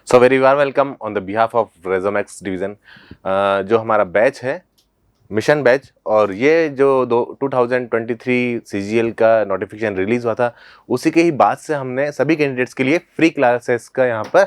So very warm welcome on the behalf of Resomax division. जो हमारा batch है mission batch, और ये जो 2023 सीजीएल का नोटिफिकेशन रिलीज हुआ था उसी के ही बाद से हमने सभी कैंडिडेट्स के लिए फ्री क्लासेस का यहाँ पर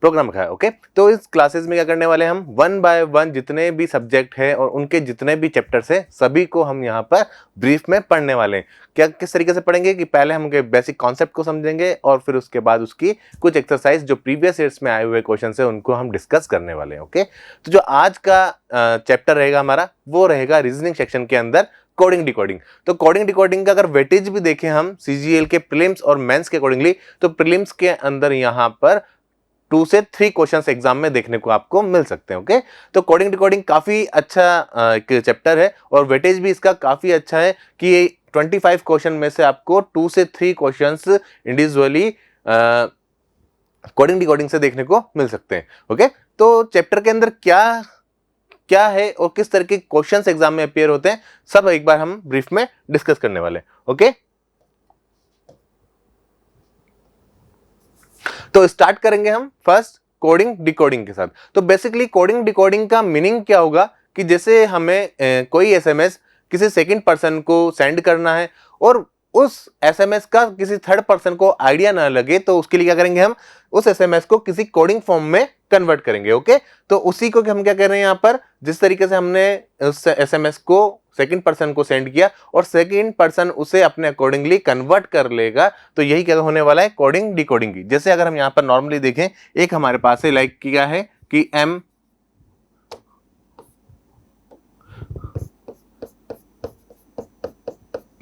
प्रोग्राम रखा है। ओके, तो इस क्लासेस में क्या करने वाले हैं, हम वन बाय वन जितने भी सब्जेक्ट हैं और उनके जितने भी चैप्टर्स हैं सभी को हम यहाँ पर ब्रीफ में पढ़ने वाले हैं। क्या किस तरीके से पढ़ेंगे कि पहले हम उनके बेसिक कॉन्सेप्ट को समझेंगे और फिर उसके बाद उसकी कुछ एक्सरसाइज जो प्रीवियस ईयर्स में आए हुए क्वेश्चन है उनको हम डिस्कस करने वाले हैं। ओके, तो जो आज का चैप्टर रहेगा हमारा वो रहेगा रीजनिंग सेक्शन के अंदर कोडिंग डिकोडिंग। तो कोडिंग डिकोडिंग का अगर वेटेज भी देखें हम सीजीएल के प्रीलिम्स और मेंस के अकॉर्डिंगली, तो प्रीलिम्स के अंदर यहाँ पर 2 से 3 क्वेश्चंस एग्जाम में देखने को आपको मिल सकते हैं। ओके, तो कोडिंग डिकोडिंग काफी अच्छा एक चैप्टर है और वेटेज भी इसका काफी अच्छा है कि 25 क्वेश्चन में से आपको 2 से 3 क्वेश्चंस इंडिविजुअली कोडिंग डिकोडिंग से देखने को मिल सकते हैं। ओके, तो चैप्टर के अंदर क्या क्या है और किस तरह के क्वेश्चंस एग्जाम में अपियर होते हैं सब एक बार हम ब्रीफ में डिस्कस करने वाले हैं। ओके, तो स्टार्ट करेंगे हम फर्स्ट कोडिंग डिकोडिंग के साथ। तो बेसिकली कोडिंग डिकोडिंग का मीनिंग क्या होगा कि जैसे हमें कोई एसएमएस किसी सेकंड पर्सन को सेंड करना है और उस एसएमएस का किसी थर्ड पर्सन को आइडिया ना लगे, तो उसके लिए क्या करेंगे, हम उस एसएमएस को किसी कोडिंग फॉर्म में कन्वर्ट करेंगे। ओके, तो उसी को हम क्या कर रहे हैं यहाँ पर, जिस तरीके से हमने उस एसएमएस को सेकंड पर्सन को सेंड किया और सेकंड पर्सन उसे अपने अकॉर्डिंगली कन्वर्ट कर लेगा, तो यही क्या होने वाला है, कोडिंग डिकोडिंग की। जैसे अगर हम यहाँ पर नॉर्मली देखें, एक हमारे पास है लाइक क्या है कि एम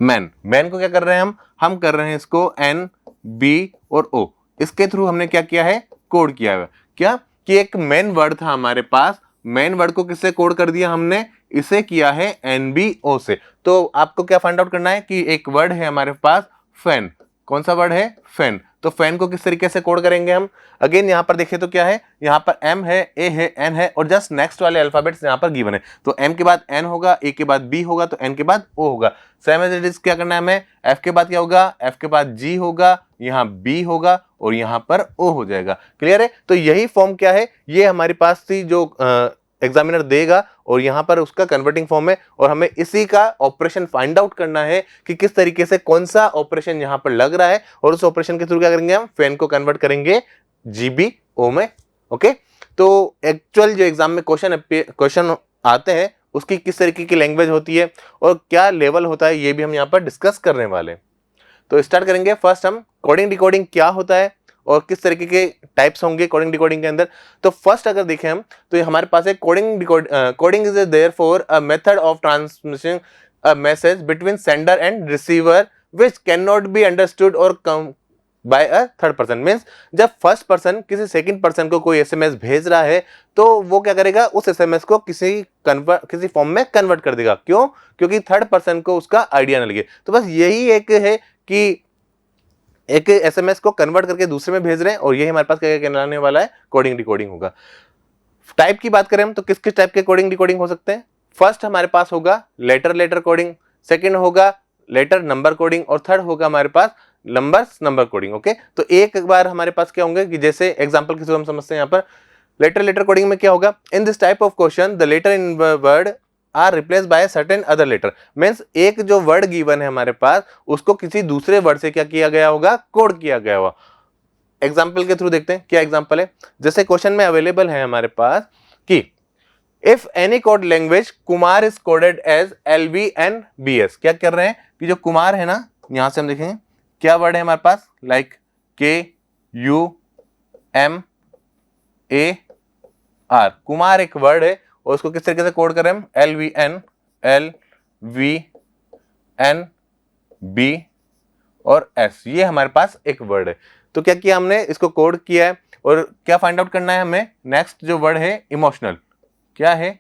मैन को क्या कर रहे हैं, हम कर रहे हैं इसको एन बी और ओ, इसके थ्रू हमने क्या किया है, कोड किया है। क्या कि एक मेन वर्ड था हमारे पास, मेन वर्ड को किससे कोड कर दिया हमने, इसे किया है एनबीओ से। तो आपको क्या फाइंड आउट करना है कि एक वर्ड है हमारे पास फैन, कौन सा वर्ड है, फैन। तो फैन को किस तरीके से कोड करेंगे हम, अगेन यहाँ पर देखिए तो क्या है, यहाँ पर एम है, ए है, एन है और जस्ट नेक्स्ट वाले अल्फाबेट्स यहाँ पर गिवन है। तो एम के बाद एन होगा, ए के बाद बी होगा, तो एन के बाद ओ होगा। सेम एज इट इज क्या करना है हमें, एफ के बाद क्या होगा, एफ के बाद जी होगा, यहाँ बी होगा और यहाँ पर ओ हो जाएगा। क्लियर है, तो यही फॉर्म क्या है, ये हमारे पास थी जो एग्जामिनर देगा और यहाँ पर उसका कन्वर्टिंग फॉर्म है और हमें इसी का ऑपरेशन फाइंड आउट करना है कि किस तरीके से कौन सा ऑपरेशन यहाँ पर लग रहा है और उस ऑपरेशन के थ्रू क्या करेंगे, हम फैन को कन्वर्ट करेंगे जीबीओ में। ओके, तो एक्चुअल जो एग्जाम में क्वेश्चन आते हैं उसकी किस तरीके की लैंग्वेज होती है और क्या लेवल होता है, ये भी हम यहाँ पर डिस्कस करने वाले हैं। तो स्टार्ट करेंगे फर्स्ट हम कोडिंग डिकोडिंग क्या होता है और किस तरीके के टाइप्स होंगे कोडिंग डिकोडिंग के अंदर। तो फर्स्ट अगर देखें हम, तो ये हमारे पास है coding is therefore a method of transmission a message between sender and receiver which can not be understood और by a third person. Means जब फर्स्ट पर्सन किसी सेकंड पर्सन को कोई एसएमएस भेज रहा है तो वो क्या करेगा, उस एसएमएस को किसी फॉर्म में कन्वर्ट कर देगा। क्यों, क्योंकि थर्ड पर्सन को उसका आइडिया ना लगे। तो बस यही एक है कि एक एसएमएस को कन्वर्ट करके दूसरे में भेज रहे हैं और यही हमारे पास क्या कहलाने वाला है, कोडिंग डिकोडिंग होगा। टाइप की बात करें हम तो किस किस टाइप के कोडिंग डिकोडिंग हो सकते हैं। फर्स्ट हमारे पास होगा लेटर कोडिंग, सेकंड होगा लेटर नंबर कोडिंग और थर्ड होगा हमारे पास नंबर कोडिंग। ओके, तो एक बार हमारे पास क्या होंगे कि जैसे एग्जांपल के थ्रू हम समझते हैं। यहाँ पर लेटर कोडिंग में क्या होगा, in this type of question the letter in word are replace by certain other letter. Means एक जो वर्ड गिवन है हमारे पास उसको किसी दूसरे वर्ड से क्या किया गया होगा, कोड किया गया होगा। एग्जाम्पल के थ्रू देखते हैं क्या एग्जाम्पल है। जैसे क्वेश्चन में अवेलेबल है हमारे पास कि if any code language Kumar is coded as LVNBS। क्या कर रहे हैं कि जो कुमार है ना, यहां से हम देखेंगे क्या वर्ड है हमारे पास, लाइक KUMAR, कुमार एक वर्ड है और उसको किस तरीके से कोड कर रहे हैं हम, LVN और S, ये हमारे पास एक वर्ड है। तो क्या किया हमने, इसको कोड किया है और क्या फाइंड आउट करना है हमें, नेक्स्ट जो वर्ड है इमोशनल, क्या है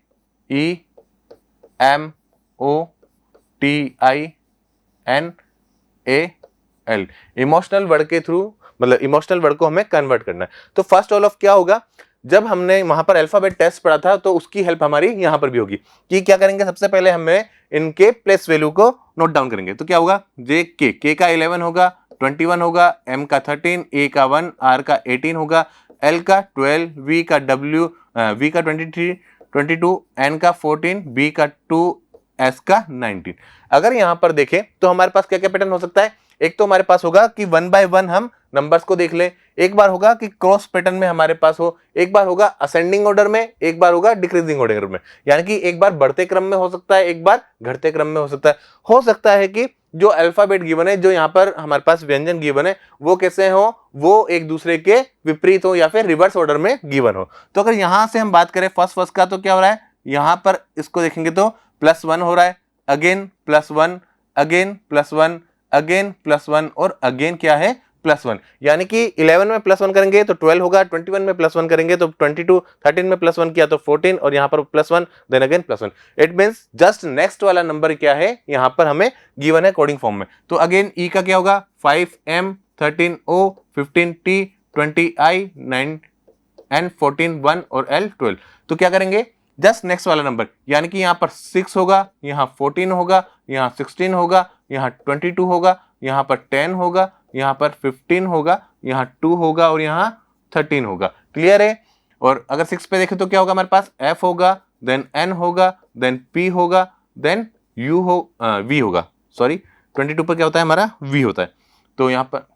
EMOTINAL, इमोशनल वर्ड के थ्रू मतलब इमोशनल वर्ड को हमें कन्वर्ट करना है। तो फर्स्ट ऑल ऑफ क्या होगा, जब हमने वहां पर अल्फाबेट टेस्ट पढ़ा था तो उसकी हेल्प हमारी यहां पर भी होगी कि क्या करेंगे, सबसे पहले हमें इनके प्लेस वैल्यू को नोट डाउन करेंगे। तो क्या होगा, के का 11 होगा, 21 होगा, M का 13, A का 1, R का 18 होगा, L का 12, V का W, V का 23, 22, N का 14, B का 2, S का 19। अगर यहां पर देखें तो हमारे पास क्या क्या पैटर्न हो सकता है। एक तो हमारे पास होगा कि 1 बाय 1 हम नंबर्स को देख ले, एक बार होगा कि क्रॉस पैटर्न में हमारे पास हो, एक बार होगा असेंडिंग ऑर्डर में, एक बार होगा डिक्रीजिंग ऑर्डर में, यानी कि एक बार बढ़ते क्रम में हो सकता है, एक बार घटते क्रम में हो सकता है। हो सकता है कि जो अल्फाबेट गिवन है, जो यहाँ पर हमारे पास व्यंजन गिवन है, वो कैसे हो, वो एक दूसरे के विपरीत हो या फिर रिवर्स ऑर्डर में गिवन हो। तो अगर यहां से हम बात करें फर्स्ट का, तो क्या हो रहा है, यहां पर इसको देखेंगे तो +1 हो रहा है, अगेन +1, अगेन +1, अगेन +1 और अगेन क्या है +1, यानी कि 11 में +1 करेंगे तो 12 होगा, 21 में +1 करेंगे तो 22, 13 में +1 किया तो 14 और यहां पर +1 then again +1। It means just next वाला नंबर क्या है यहां पर हमें गिवन है कोडिंग फॉर्म में। तो अगेन ई का क्या होगा 5M, 13O, 15T, 20I, 9N, 14 1 और L 12। तो क्या करेंगे जस्ट नेक्स्ट वाला नंबर, यानी कि यहां पर 6 होगा, यहां 14 होगा, यहां 16 होगा, यहां 22 होगा, यहां पर 10 होगा, यहां पर 15 होगा, यहां 2 होगा और यहां 13 होगा। क्लियर है। और अगर 6 पे देखें तो क्या होगा हमारे पास F होगा, देन N होगा, देन P होगा, देन V होगा। सॉरी 22 पर क्या होता है हमारा V होता है, तो यहां पर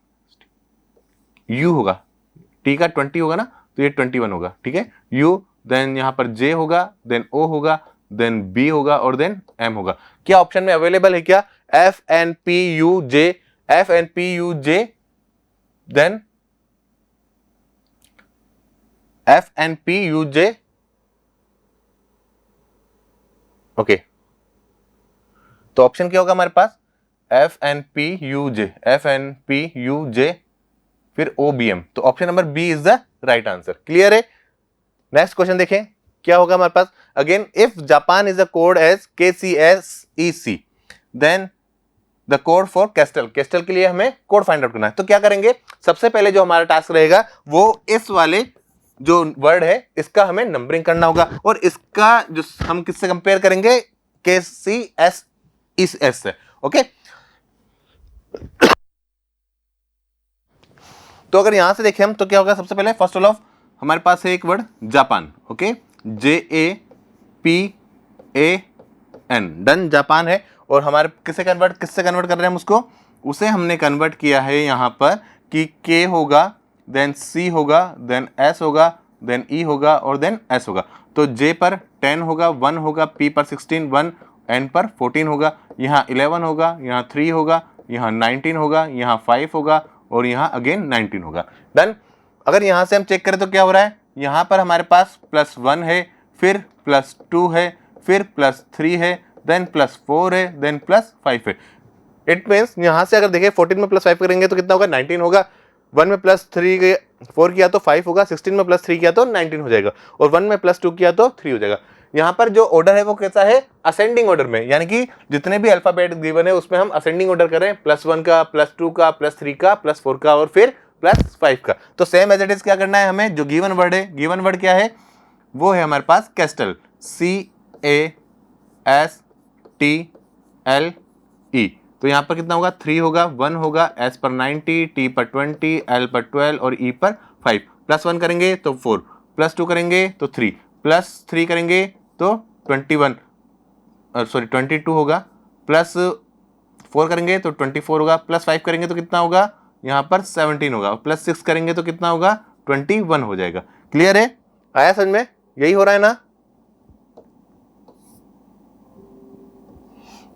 U होगा, T का 20 होगा ना, तो ये 21 होगा। ठीक है, U, देन यहां पर J होगा, देन O होगा, देन B होगा और देन M होगा। क्या ऑप्शन में अवेलेबल है क्या F N P U J, F N P U J, then F N P U J। Okay, तो ऑप्शन क्या होगा हमारे पास F N P U J, F N P U J फिर O B M। तो option number B is the right answer. Clear है। Next question देखें क्या होगा हमारे पास। Again if Japan is a code as KCSEC, then the code for castle, castle के लिए हमें कोड फाइंड आउट करना है। तो क्या करेंगे, सबसे पहले जो हमारा टास्क रहेगा वो इस वाले जो वर्ड है इसका हमें नंबरिंग करना होगा, और इसका जो हम किससे कंपेयर करेंगे KCSEC से। ओके, तो अगर यहां से देखें हम तो क्या होगा, सबसे पहले फर्स्ट ऑफ हमारे पास है एक word Japan. Okay, JAPAN, done, Japan है। और हमारे किससे कन्वर्ट कर रहे हैं हम उसको, उसे हमने कन्वर्ट किया है यहां पर कि K होगा, देन C होगा, देन S होगा, देन E होगा और देन S होगा। तो J पर 10 होगा, 1 होगा, P पर 16 1, N पर 14 होगा, यहाँ 11 होगा, यहाँ 3 होगा, यहाँ 19 होगा, यहाँ 5 होगा और यहाँ अगेन 19 होगा। डन। अगर यहाँ से हम चेक करें तो क्या हो रहा है, यहाँ पर हमारे पास +1 है, फिर +2 है, फिर +3 है, देन +4 है, देन +5 है। इट मीन्स यहाँ से अगर देखें 14 में +5 करेंगे तो कितना होगा 19 होगा, 1 में +3 4 किया तो 5 होगा, 16 में +3 किया तो 19 हो जाएगा, और 1 में +2 किया तो 3 हो जाएगा। यहाँ पर जो ऑर्डर है वो कैसा है, असेंडिंग ऑर्डर में, यानी कि जितने भी अल्फाबेट गिवन है उसमें हम असेंडिंग ऑर्डर करें, +1 का, +2 का, +3 का, +4 का और फिर +5 का। तो सेम एज इट इज क्या करना है हमें, जो गिवन वर्ड है, गिवन वर्ड क्या है, वो है हमारे पास कैस्टल, CASTLE। तो यहाँ पर कितना होगा 3 होगा, 1 होगा, S पर 90, T पर 20, L पर 12 और E पर 5। +1 करेंगे तो 4, +2 करेंगे तो 3, +3 करेंगे तो 22 होगा, +4 करेंगे तो 24 होगा, +5 करेंगे तो कितना होगा, यहाँ पर 17 होगा, +6 करेंगे तो कितना होगा 21 हो जाएगा। क्लियर है, आया समझ में, यही हो रहा है ना।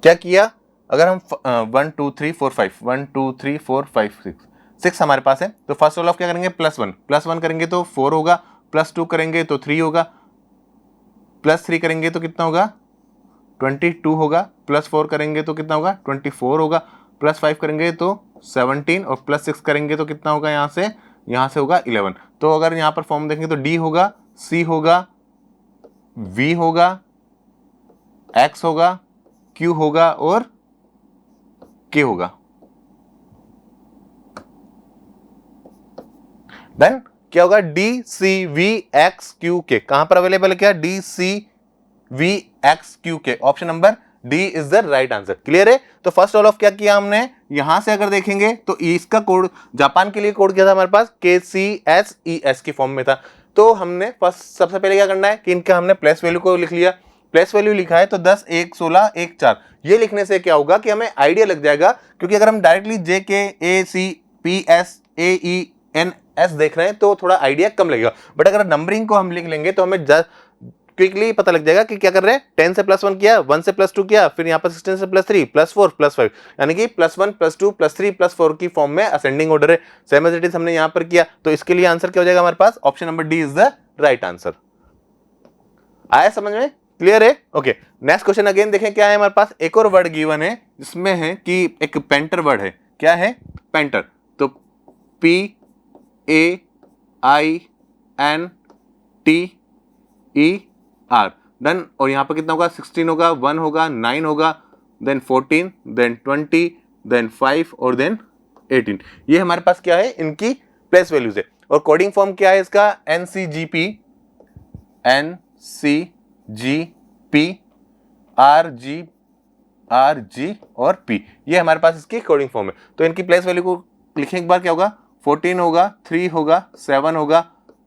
क्या किया, अगर हम 1 2 3 4 5 1 2 3 4 5 6 हमारे पास है, तो फर्स्ट ऑफ क्या करेंगे +1 करेंगे तो 4 होगा, +2 करेंगे तो 3 होगा, +3 करेंगे तो कितना होगा 22 होगा, +4 करेंगे तो कितना होगा 24 होगा, +5 करेंगे तो 17 और +6 करेंगे तो कितना होगा, यहाँ से होगा 11। तो अगर यहाँ पर फॉर्म देखेंगे तो D होगा, C होगा, V होगा, X होगा, Q होगा और K होगा। देन क्या होगा D C V X Q K, कहां पर अवेलेबल है क्या D C V X Q K, option number D is the right answer. Clear है? तो फर्स्ट ऑल ऑफ क्या किया हमने, यहां से अगर देखेंगे तो इसका कोड जापान के लिए कोड क्या था हमारे पास, KCSES की फॉर्म में था। तो हमने फर्स्ट सबसे पहले क्या करना है कि इनका हमने प्लेस वैल्यू को लिख लिया। प्लेस वैल्यू लिखा है तो 10, 1, 16, 1, 4। ये लिखने से क्या होगा कि हमें आइडिया लग जाएगा, क्योंकि अगर हम डायरेक्टली JKACPSAENS देख रहे हैं तो थोड़ा आइडिया कम लगेगा, बट अगर नंबरिंग को हम लिख लेंगे तो हमें क्विकली पता लग जाएगा कि क्या कर रहे हैं। 10 से +1 किया, 1 से +2 किया, फिर यहाँ पर 16 से +3, +4, +5, यानी कि +1, +2, +3, +4 की फॉर्म में असेंडिंग ऑर्डर है। सेम एज इट इज हमने यहाँ पर किया, तो इसके लिए आंसर क्या हो जाएगा हमारे पास, option number D is the right answer. आया समझ में? क्लियर है? ओके, नेक्स्ट क्वेश्चन अगेन देखें क्या है हमारे पास। एक और वर्ड गिवन है जिसमें है कि एक पेंटर वर्ड है। क्या है? पेंटर। तो PAINTER, डन। और यहाँ पर कितना होगा, 16 होगा, 1 होगा, 9 होगा, देन 14, देन 20, देन 5 और देन 18। ये हमारे पास क्या है, इनकी प्लेस वैल्यूज है। और कोडिंग फॉर्म क्या है इसका, NCGP RG और P, ये हमारे पास इसकी कोडिंग फॉर्म है। तो इनकी प्लेस वैल्यू को लिखें एक बार, क्या होगा, 14 होगा, 3 होगा, 7 होगा,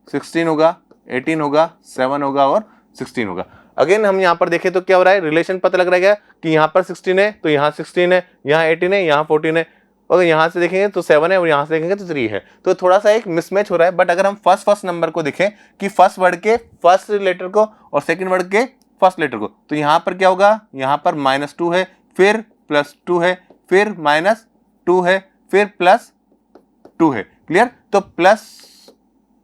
16 होगा, 18 होगा, 7 होगा और 16 होगा। अगेन हम यहाँ पर देखें तो क्या हो रहा है, रिलेशन पता लग रहा है क्या कि यहाँ पर 16 है तो यहाँ 16 है, यहाँ 18 है, यहाँ 14 है, और यहाँ से देखेंगे तो 7 है और यहाँ से देखेंगे तो 3 है। तो थोड़ा सा एक मिसमैच हो रहा है। बट अगर हम फर्स्ट नंबर को देखें कि फर्स्ट वर्ड के फर्स्ट लेटर को और सेकंड वर्ड के फर्स्ट लेटर को, तो यहाँ पर क्या होगा, यहाँ पर -2 है, फिर +2 है, फिर -2 है, फिर +2 है। क्लियर? तो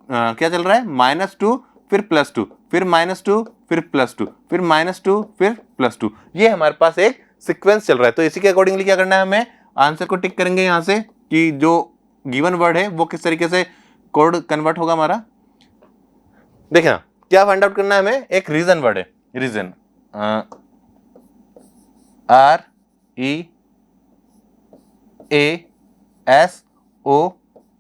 क्या चल रहा है, -2 फिर +2 फिर -2 फिर +2 फिर -2 फिर +2। ये हमारे पास एक सीक्वेंस चल रहा है। तो इसी के अकॉर्डिंगली क्या करना है, हमें आंसर को टिक करेंगे यहाँ से कि जो गिवन वर्ड है वो किस तरीके से कोड कन्वर्ट होगा हमारा। देखना क्या फाइंड आउट करना है हमें, एक रीजन वर्ड है, रीजन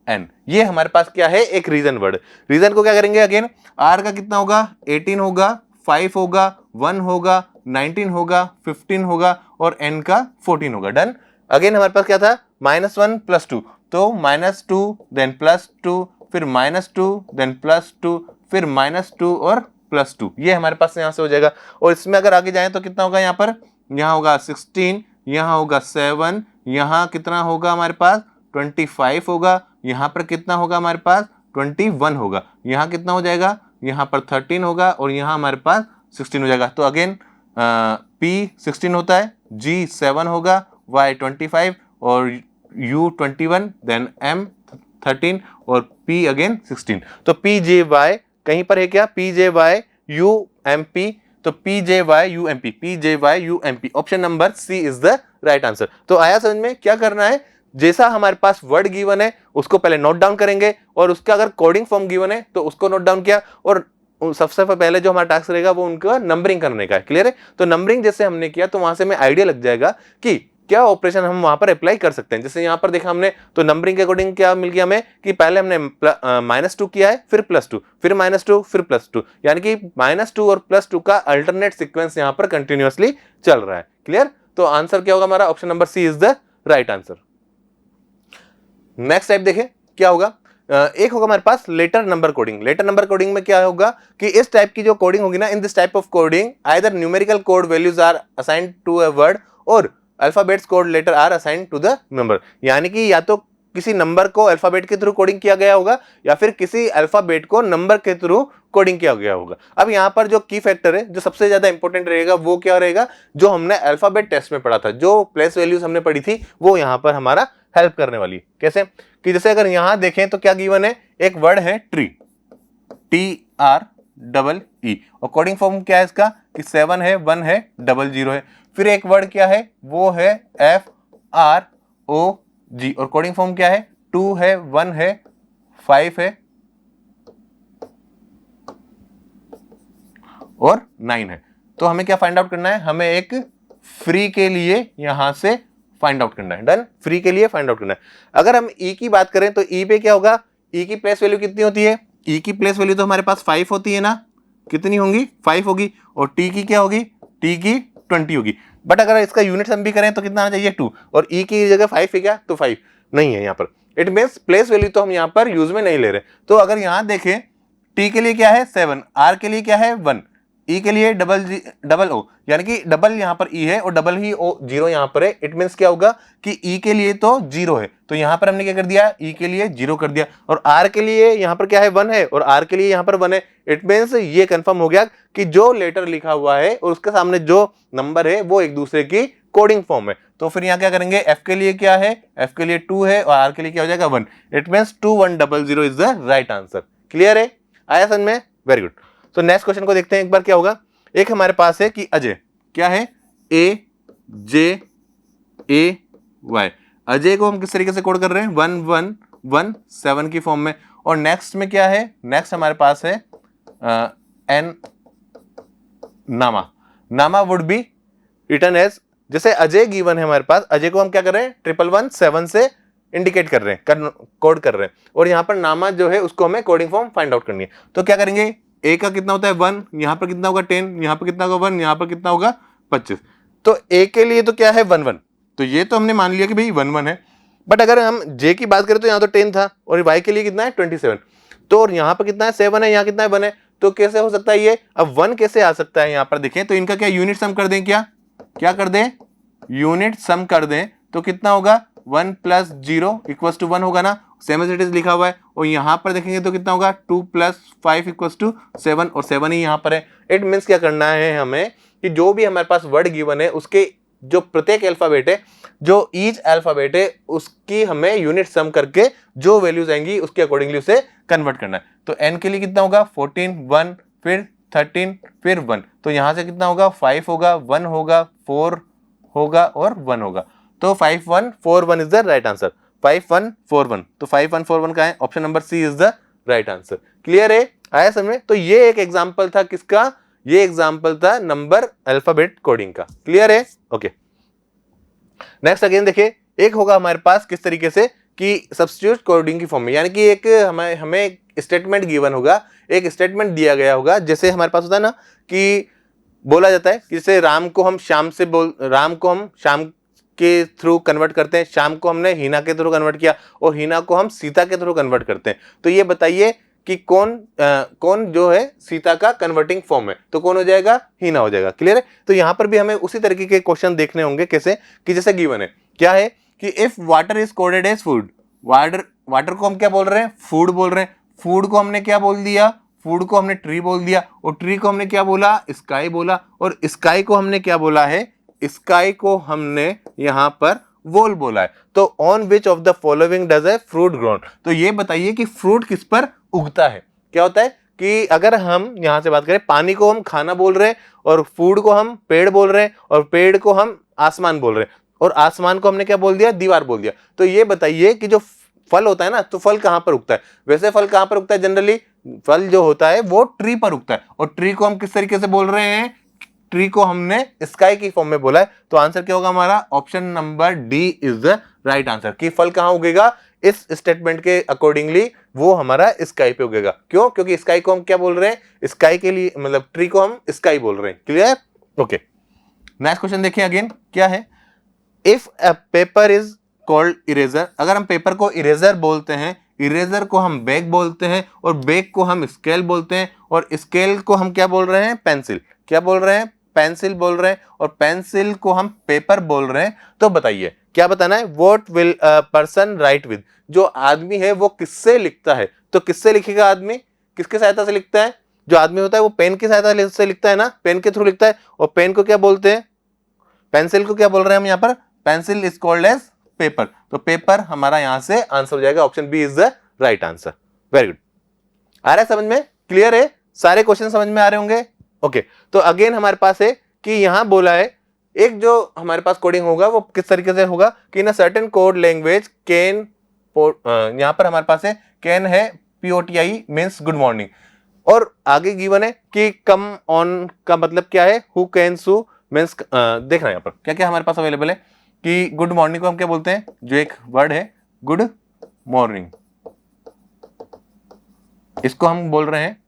REASON, ये हमारे पास क्या है, एक रीजन वर्ड। रीजन को क्या करेंगे, अगेन R का कितना होगा, 18 होगा, 5 होगा, 1 होगा, 19 होगा, 15 होगा और N का 14 होगा। डन। अगेन हमारे पास क्या था, -1 +2, तो -2 देन +2 फिर -2 देन +2 फिर -2 और +2, ये हमारे पास यहाँ से हो जाएगा। और इसमें अगर आगे जाएं तो कितना होगा, यहाँ पर यहाँ होगा 16, यहाँ होगा 7, यहाँ कितना होगा हमारे पास 25 होगा, यहाँ पर कितना होगा हमारे पास 21 होगा, यहाँ कितना हो जाएगा, यहाँ पर 13 होगा और यहाँ हमारे पास 16 हो जाएगा। तो अगेन P 16 होता है, G 7 होगा, Y 25 और U 21, देन M 13 और P अगेन 16। तो PJY कहीं पर है क्या, PJYUMP, तो PJYUMP, option number C is the right answer. तो आया समझ में? क्या करना है, जैसा हमारे पास वर्ड गिवन है उसको पहले नोट डाउन करेंगे और उसका अगर कोडिंग फॉर्म गिवन है तो उसको नोट डाउन किया, और सबसे पहले जो हमारा टास्क रहेगा वो उनका नंबरिंग करने का है। क्लियर है? तो नंबरिंग जैसे हमने किया तो वहां से हमें आइडिया लग जाएगा कि क्या ऑपरेशन हम वहां पर अप्लाई कर सकते हैं। जैसे यहाँ पर देखा हमने तो नंबरिंग के अकॉर्डिंग क्या मिल गया हमें कि पहले हमने -2 किया है, फिर +2 फिर -2 फिर +2, यानी कि -2 और +2 का अल्टरनेट सीक्वेंस यहाँ पर कंटिन्यूअसली चल रहा है। क्लियर? तो आंसर क्या होगा हमारा, option number C is the right answer. Next type देखें क्या होगा, एक होगा हमारे पास letter number coding. Letter number coding में क्या होगा कि इस टाइप की जो कोडिंग होगी ना, in this type of coding either numerical code values are assigned to a word और alphabets code letter are assigned to the number, यानी कि या तो किसी नंबर को अल्फाबेट के थ्रू कोडिंग किया गया होगा या फिर किसी अल्फाबेट को नंबर के थ्रू कोडिंग किया गया होगा। अब यहाँ पर जो की फैक्टर है, जो सबसे ज्यादा इंपॉर्टेंट रहेगा वो क्या रहेगा, जो हमने अल्फाबेट टेस्ट में पढ़ा था, जो प्लेस वैल्यूज हमने पढ़ी थी वो यहाँ पर हमारा हेल्प करने वाली। कैसे कि जैसे अगर यहां देखें तो क्या गिवन है, एक वर्ड है ट्री, TREE, और कोडिंग फॉर्म क्या है इसका कि 7 है, 1 है, 00 है। फिर एक वर्ड क्या है, वो है FROG, और कोडिंग फॉर्म क्या है, 2 है, 1 है, 5 है और 9 है। तो हमें क्या फाइंड आउट करना है, हमें एक फ्री के लिए यहां से फाइंड आउट करना है। डन। फ्री के लिए फाइंड आउट करना है। अगर हम ई की बात करें तो ई पे क्या होगा, ई की प्लेस वैल्यू कितनी होती है, ई की प्लेस वैल्यू तो हमारे पास 5 होती है ना, कितनी होंगी, 5 होगी। और टी की क्या होगी, टी की 20 होगी। बट अगर इसका यूनिट सम भी करें तो कितना आना चाहिए 2, और ई की जगह 5 है क्या, तो 5 नहीं है यहाँ पर। इट मीन्स प्लेस वैल्यू तो हम यहाँ पर यूज में नहीं ले रहे। तो अगर यहाँ देखें टी के लिए क्या है 7, आर के लिए क्या है 1, ई के लिए डबल ओ, यानी कि डबल यहाँ पर ई है और डबल ही ओ 0 यहाँ पर है। इट मीन्स क्या होगा कि ई के लिए तो 0 है, तो यहाँ पर हमने क्या कर दिया, ई के लिए 0 कर दिया, और आर के लिए यहाँ पर क्या है 1 है, और आर के लिए यहाँ पर 1 है। इट मीन्स ये कंफर्म हो गया कि जो लेटर लिखा हुआ है और उसके सामने जो नंबर है वो एक दूसरे की कोडिंग फॉर्म है। तो फिर यहाँ क्या करेंगे, एफ के लिए क्या है, एफ के लिए 2 है और आर के लिए क्या हो जाएगा 1। It means 2100 is the right answer. Clear है, आया समझ में, वेरी गुड। तो नेक्स्ट क्वेश्चन को देखते हैं एक बार क्या होगा। एक हमारे पास है कि अजय क्या है, ए जे ए वाई, अजय को हम किस तरीके से कोड कर रहे हैं 1117 की फॉर्म में। और नेक्स्ट में क्या है, नेक्स्ट हमारे पास है एन नामा, नामा वुड बी रिटर्न एज, जैसे अजय गिवन है हमारे पास, अजय को हम क्या कर रहे हैं 1117 से इंडिकेट कर रहे हैं, कोड कर रहे हैं, और यहाँ पर नामा जो है उसको हमें कोडिंग फॉर्म फाइंड आउट करनी है। तो क्या करेंगे, ए का कितना होता है 1, यहाँ पर कितना होगा 10, यहाँ पर कितना होगा 1, यहाँ पर कितना होगा 25। तो ए के लिए तो क्या है 11, तो ये तो हमने मान लिया कि भाई 11 है। बट अगर हम जे की बात करें तो यहाँ तो 10 था, और वाई के लिए कितना है 27, तो और यहाँ पर कितना है 7 है, यहाँ कितना है 1 है, तो कैसे हो सकता है ये, अब 1 कैसे आ सकता है यहाँ पर देखें, तो इनका क्या यूनिट सम कर दें, क्या कर दें, यूनिट सम कर दें, तो कितना होगा 1 + 0 = 1 होगा ना, सेम एज इट इज लिखा हुआ है। और यहाँ पर देखेंगे तो कितना होगा 2 + 5 = 7, और 7 ही यहाँ पर है। इट मीन्स क्या करना है हमें कि जो भी हमारे पास वर्ड गिवन है उसके जो प्रत्येक अल्फाबेट है, जो ईच अल्फाबेट है, उसकी हमें यूनिट सम करके जो वैल्यूज आएंगी उसके अकॉर्डिंगली उसे कन्वर्ट करना है। तो n के लिए कितना होगा 14, 1, फिर 13, फिर 1, तो यहाँ से कितना होगा 5 होगा, 1 होगा, 4 होगा और 1 होगा। तो 5141 इज द राइट आंसर, 5141। तो 5141 का है, option number C is the right answer. Clear है, आया समझ में। तो ये एक एग्जांपल था किसका, ये एग्जांपल था नंबर अल्फाबेट कोडिंग का। क्लियर है, ओके। नेक्स्ट अगेन देखिए, एक होगा हमारे पास किस तरीके से कि सब्स्टिट्यूट कोडिंग की फॉर्म में, यानी कि एक हमें एक स्टेटमेंट गिवन होगा, एक स्टेटमेंट दिया गया होगा। जैसे हमारे पास होता है ना कि बोला जाता है कि जैसे राम को हम शाम के थ्रू कन्वर्ट करते हैं, शाम को हमने हीना के थ्रू कन्वर्ट किया, और हीना को हम सीता के थ्रू कन्वर्ट करते हैं। तो ये बताइए कि कौन जो है सीता का कन्वर्टिंग फॉर्म है, तो कौन हो जाएगा, हीना हो जाएगा। क्लियर है, तो यहां पर भी हमें उसी तरीके के क्वेश्चन देखने होंगे। कैसे कि जैसे गिवन है क्या है कि if water is coded as food, water को हम क्या बोल रहे हैं, फूड बोल रहे हैं। फूड को हमने क्या बोल दिया, फूड को हमने ट्री बोल दिया, और ट्री को हमने क्या बोला, स्काई बोला, और स्काई को हमने क्या बोला है, स्काई को हमने यहां पर वोल बोला है। तो on which of the following does a fruit grown, तो ये बताइए कि फ्रूट किस पर उगता है। क्या होता है कि अगर हम यहां से बात करें, पानी को हम खाना बोल रहे हैं, और फूड को हम पेड़ बोल रहे हैं, और पेड़ को हम आसमान बोल रहे हैं, और आसमान को हमने क्या बोल दिया, दीवार बोल दिया। तो ये बताइए कि जो फल होता है ना, तो फल कहां पर उगता है, वैसे फल कहां पर उगता है, जनरली फल जो होता है वो ट्री पर उगता है, और ट्री को हम किस तरीके से बोल रहे हैं, ट्री को हमने स्काई की फॉर्म में बोला है। तो आंसर क्या होगा हमारा, option number D is the right answer, कि फल कहां उगेगा, इस स्टेटमेंट के अकॉर्डिंगली वो हमारा स्काई पे उगेगा। क्यों, क्योंकि स्काई को हम क्या बोल रहे हैं, स्काई के लिए मतलब ट्री को हम स्काई बोल रहे हैं। Clear, okay. नेक्स्ट क्वेश्चन देखिए अगेन क्या है, if a paper is called eraser, अगर हम पेपर को इरेजर बोलते हैं, इरेजर को हम बैग बोलते हैं, और बैग को हम स्केल बोलते हैं, और स्केल को हम क्या बोल रहे हैं, पेंसिल। क्या बोल रहे हैं, पेंसिल बोल रहे हैं, और पेंसिल को हम पेपर बोल रहे हैं। तो बताइए क्या बताना है, what will a person right with, जो आदमी है वो किससे लिखता है। तो किससे लिखेगा आदमी, किसकी सहायता से लिखता है, जो आदमी होता है वो पेन की सहायता से लिखता है ना, पेन के थ्रू लिखता है। और पेन को क्या बोलते हैं, पेंसिल को क्या बोल रहे हैं हम यहाँ पर, pencil is called as paper. तो पेपर हमारा यहां से आंसर हो जाएगा, option B is the right answer. Very good, आ रहा है समझ में, क्लियर है, सारे क्वेश्चन समझ में आ रहे होंगे, ओके। तो अगेन हमारे पास है कि यहां बोला है एक जो हमारे पास कोडिंग होगा वो किस तरीके से होगा कि in a certain code language can, यहां पर हमारे पास है कैन है POTI मींस गुड मॉर्निंग, और आगे गिवन है कि कम ऑन का मतलब क्या है, हु कैन सू मींस, देखना यहाँ पर क्या क्या हमारे पास अवेलेबल है कि गुड मॉर्निंग को हम क्या बोलते हैं, जो एक वर्ड है गुड मॉर्निंग, इसको हम बोल रहे हैं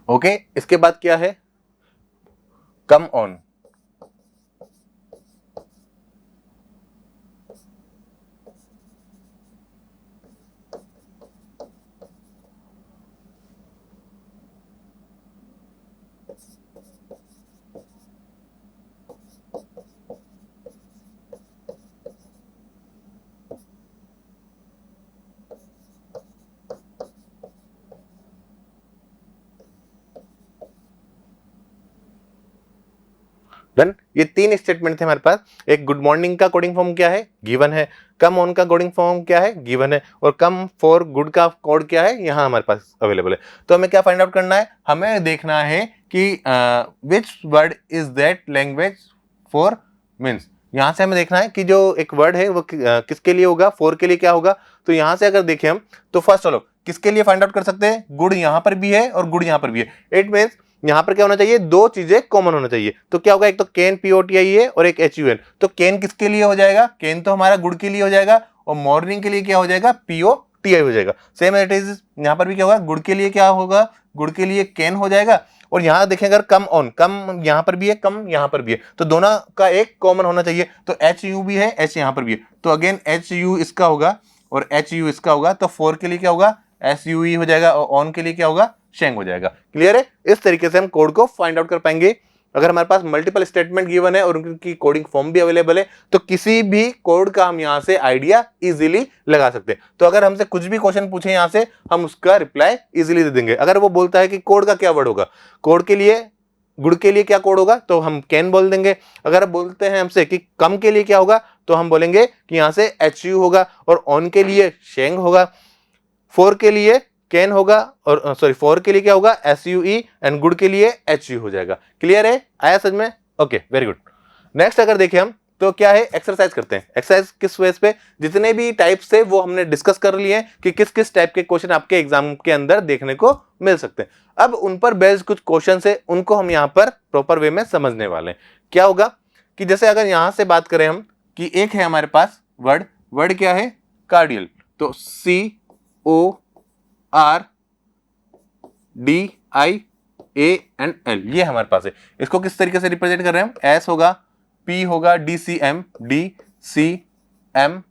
ओके, इसके बाद क्या है, कम ऑन। डन। ये तीन स्टेटमेंट थे हमारे पास। एक गुड मॉर्निंग का कोडिंग फॉर्म क्या है, गिवन है। कम ऑन का कोडिंग फॉर्म क्या है, गिवन है। और कम फॉर गुड का कोड क्या है, यहाँ हमारे पास अवेलेबल है। तो हमें क्या फाइंड आउट करना है, हमें देखना है कि which word is that language for means. यहाँ से हमें देखना है कि जो एक वर्ड है वो किसके लिए होगा, फॉर के लिए क्या होगा। तो यहाँ से अगर देखें हम, तो फर्स्ट चलो किसके लिए फाइंड आउट कर सकते हैं, गुड यहाँ पर भी है और गुड यहाँ पर भी है। इट मीन्स यहां पर क्या होना चाहिए, दो चीजें कॉमन होना चाहिए। तो क्या होगा, एक तो कैन पीओटीआई है और एक एचयूएन। तो कैन किसके लिए हो जाएगा, कैन तो हमारा गुड के लिए हो जाएगा, और मॉर्निंग के लिए क्या हो जाएगा, पीओटीआई हो जाएगा। सेम इट इज यहां पर भी क्या होगा, गुड के लिए क्या होगा, गुड के लिए कैन हो जाएगा। और यहां देखें अगर कम ऑन, कम यहां पर भी है, कम यहां पर भी है, तो दोनों का एक कॉमन होना चाहिए। तो एच यू भी है, एच यहां पर भी है, तो अगेन एच यू इसका होगा और एच यू इसका होगा। तो फोर के लिए क्या होगा, एस यू ई हो जाएगा, और ऑन के लिए क्या होगा, शेंग हो जाएगा। क्लियर है। इस तरीके से हम कोड को फाइंड आउट कर पाएंगे। अगर हमारे पास मल्टीपल स्टेटमेंट गिवन है और उनकी कोडिंग फॉर्म भी अवेलेबल है, तो किसी भी कोड का हम यहां से आइडिया इजीली लगा सकते हैं। तो अगर हमसे कुछ भी क्वेश्चन पूछे यहां से, हम उसका रिप्लाई इजीली दे देंगे। अगर वो बोलता है कि कोड का क्या वर्ड होगा, कोड के लिए गुड के लिए क्या कोड होगा, तो हम कैन बोल देंगे। अगर बोलते हैं हमसे कि कम के लिए क्या होगा, तो हम बोलेंगे कि यहां से एच यू होगा, और ऑन के लिए शेंग होगा, फोर के लिए कैन होगा, और सॉरी फोर के लिए क्या होगा, S U E, and good के लिए एच यू हो जाएगा। क्लियर है, आया समझ में। Okay, very good. नेक्स्ट अगर देखें हम, तो क्या है, एक्सरसाइज करते हैं। एक्सरसाइज किस बेस पे, जितने भी टाइप से वो हमने डिस्कस कर लिए हैं कि किस किस टाइप के क्वेश्चन आपके एग्जाम के अंदर देखने को मिल सकते हैं। अब उन पर बेस्ड कुछ क्वेश्चन है, उनको हम यहाँ पर प्रॉपर वे में समझने वाले हैं। क्या होगा कि जैसे अगर यहां से बात करें हम कि एक है हमारे पास वर्ड क्या है, कार्डियल। तो C O R D I A and L, ये हमारे पास है। इसको किस तरीके से रिप्रेजेंट कर रहे हैं हम, एस होगा, पी होगा, डी सी एम,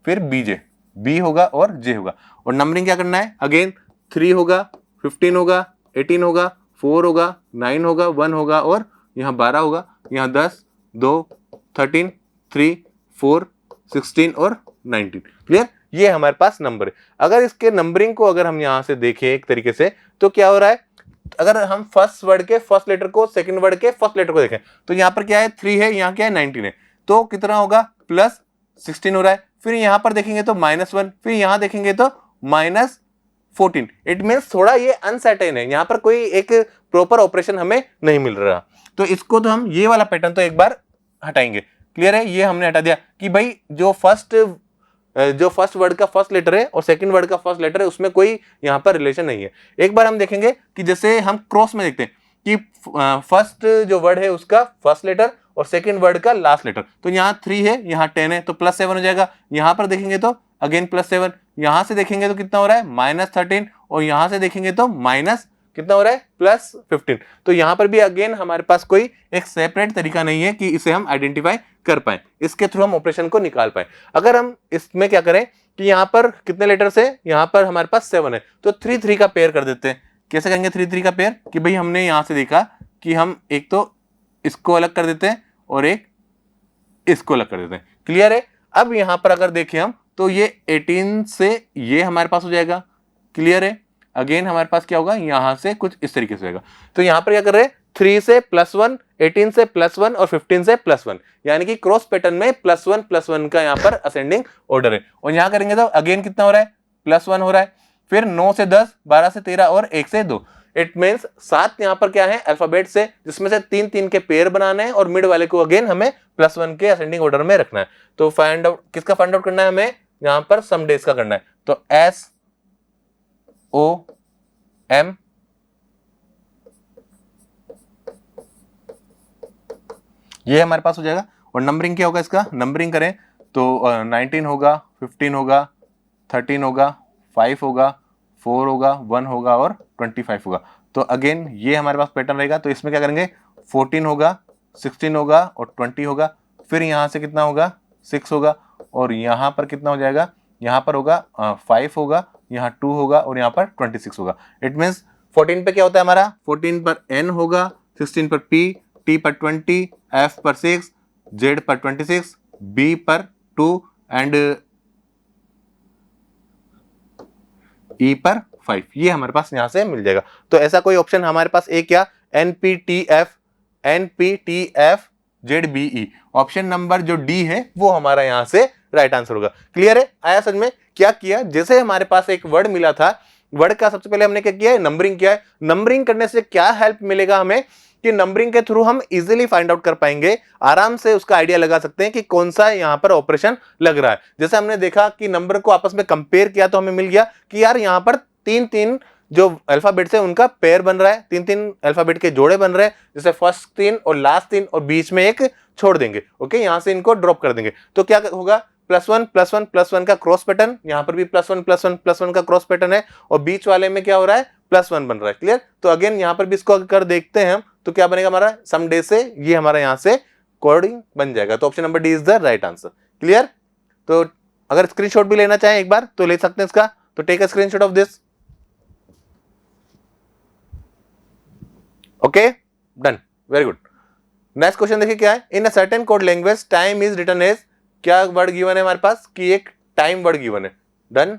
फिर बीजे, बी होगा और जे होगा। और नंबरिंग क्या करना है, अगेन 3 होगा, 15 होगा, 18 होगा, 4 होगा, 9 होगा, 1 होगा, और यहाँ 12 होगा, यहाँ 10, 2, 13, 3, 4, 16 और 19। क्लियर, ये हमारे पास नंबर है। अगर इसके नंबरिंग को अगर हम यहां से देखें एक तरीके से, तो क्या हो रहा है, अगर हम फर्स्ट वर्ड के फर्स्ट लेटर को, सेकंड वर्ड के फर्स्ट लेटर को देखें, तो यहां पर क्या है, 3 है, यहां क्या है, 19 है। तो कितना होगा, प्लस 16 हो रहा है। फिर यहां पर देखेंगे तो -1, फिर यहां देखेंगे तो -14। इट मीन्स थोड़ा ये अनसर्टेन है, यहां पर कोई एक प्रॉपर ऑपरेशन हमें नहीं मिल रहा। तो इसको तो हम ये वाला पैटर्न तो एक बार हटाएंगे। क्लियर है, ये हमने हटा दिया कि भाई जो फर्स्ट वर्ड का फर्स्ट लेटर है और सेकंड वर्ड का फर्स्ट लेटर है, उसमें कोई यहां पर रिलेशन नहीं है। एक बार हम देखेंगे कि जैसे हम क्रॉस में देखते हैं कि फर्स्ट जो वर्ड है उसका फर्स्ट लेटर और सेकंड वर्ड का लास्ट लेटर, तो यहाँ 3 है, यहाँ 10 है, तो +7 हो जाएगा। यहां पर देखेंगे तो अगेन +7, यहां से देखेंगे तो कितना हो रहा है, -13, और यहां से देखेंगे तो माइनस कितना हो रहा है, +15। तो यहां पर भी अगेन हमारे पास कोई एक सेपरेट तरीका नहीं है कि इसे हम आइडेंटिफाई कर पाए, इसके थ्रू हम ऑपरेशन को निकाल पाए। अगर हम इसमें क्या करें कि यहां पर कितने लेटर्स है, यहां पर हमारे पास 7 है, तो 3 का पेयर कर देते हैं। कैसे करेंगे 3 का पेयर, कि भाई हमने यहां से देखा कि हम एक तो इसको अलग कर देते हैं और एक इसको अलग कर देते हैं। क्लियर है। अब यहां पर अगर देखें हम, तो ये 18 से ये हमारे पास हो जाएगा। क्लियर है। अगेन हमारे पास क्या होगा, यहां से कुछ इस तरीके से होगा। तो यहां पर क्या कर रहे हैं, 3 से +1, 18 से +1 और 15 से +1, यानी कि क्रॉस पैटर्न में +1 का यहां पर असेंडिंग ऑर्डर है। और यहां करेंगे तो अगेन कितना हो रहा है, +1 हो रहा है, फिर 9 से 10, 12 से 13 और 1 से 2। इट मीन्स 7 यहां पर क्या है, अल्फाबेट से, जिसमें से 3 के पेयर बनाने हैं और मिड वाले को अगेन हमें +1 के असेंडिंग ऑर्डर में रखना है। तो फाइंड आउट किसका फाइंड आउट करना है, हमें यहां पर सम डेज का करना है। तो SOM ये हमारे पास हो जाएगा। और नंबरिंग क्या होगा, इसका नंबरिंग करें तो 19 होगा, 15 होगा, 13 होगा, 5 होगा, 4 होगा, 1 होगा और 25 होगा। तो अगेन ये हमारे पास पैटर्न रहेगा। तो इसमें क्या करेंगे, 14 होगा, 16 होगा और 20 होगा। फिर यहाँ से कितना होगा, 6 होगा और यहाँ पर कितना हो जाएगा, यहाँ पर होगा 5 होगा, यहाँ 2 होगा और यहाँ पर 26 होगा। इट मीन्स 14 पे क्या होता है हमारा, 14 पर n होगा, 16 पर p, t पर 20, f पर 6, z पर 26, b पर 2 एंड e पर 5। ये हमारे पास यहां से मिल जाएगा। तो ऐसा कोई ऑप्शन हमारे पास एक क्या, NPTF ZBE, ऑप्शन नंबर जो डी है वो हमारा यहां से राइट आंसर होगा। क्लियर है, आया समझ में? क्या किया, जैसे हमारे पास एक वर्ड मिला था, वर्ड का सबसे पहले हमने क्या किया है, नंबरिंग किया है। नंबरिंग करने से क्या हेल्प मिलेगा हमें, कि नंबरिंग के थ्रू हम इजीली फाइंड आउट कर पाएंगे, आराम से उसका आइडिया लगा सकते हैं कि कौन सा यहां पर ऑपरेशन लग रहा है। जैसे हमने देखा कि नंबर को आपस में कंपेयर किया तो हमें मिल गया कि यार यहां पर 3-3 जो अल्फाबेट्स है उनका पेयर बन रहा है, 3-3 अल्फाबेट के जोड़े बन रहे हैं। जैसे फर्स्ट 3 और लास्ट 3 और बीच में एक छोड़ देंगे। ओके, यहां से इनको ड्रॉप कर देंगे तो क्या होगा, +1+1+1 का क्रॉस पैटर्न, यहां पर भी +1+1+1 का क्रॉस पैटर्न है और बीच वाले में क्या हो रहा है, +1 बन रहा है। क्लियर? तो अगेन यहां पर भी इसको अगर देखते हैं हम तो क्या बनेगा हमारा, सम डे से ये हमारा यहां से कोडिंग बन जाएगा। तो option number D is the right answer. Clear? तो अगर स्क्रीनशॉट भी लेना चाहें एक बार तो ले सकते हैं इसका, तो take a screenshot of this. Okay, done, very good. Next question देखिए क्या है, in a certain code language time is written as, क्या वर्ड गिवन है हमारे पास, कि एक टाइम वर्ड गिवन है। डन,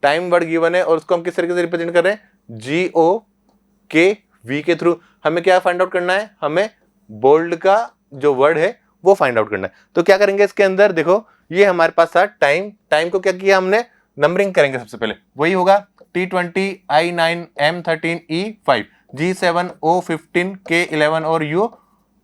टाइम वर्ड गिवन है और उसको हम किस तरीके से रिप्रेजेंट कर रहे हैं, GOKV के थ्रू। हमें क्या फाइंड आउट करना है, हमें बोल्ड का जो वर्ड है वो फाइंड आउट करना है। तो क्या करेंगे इसके अंदर, देखो ये हमारे पास था टाइम, टाइम को क्या किया हमने, नंबरिंग करेंगे सबसे पहले, वही होगा T20 I9 M13 E5 G7 O15 K11 और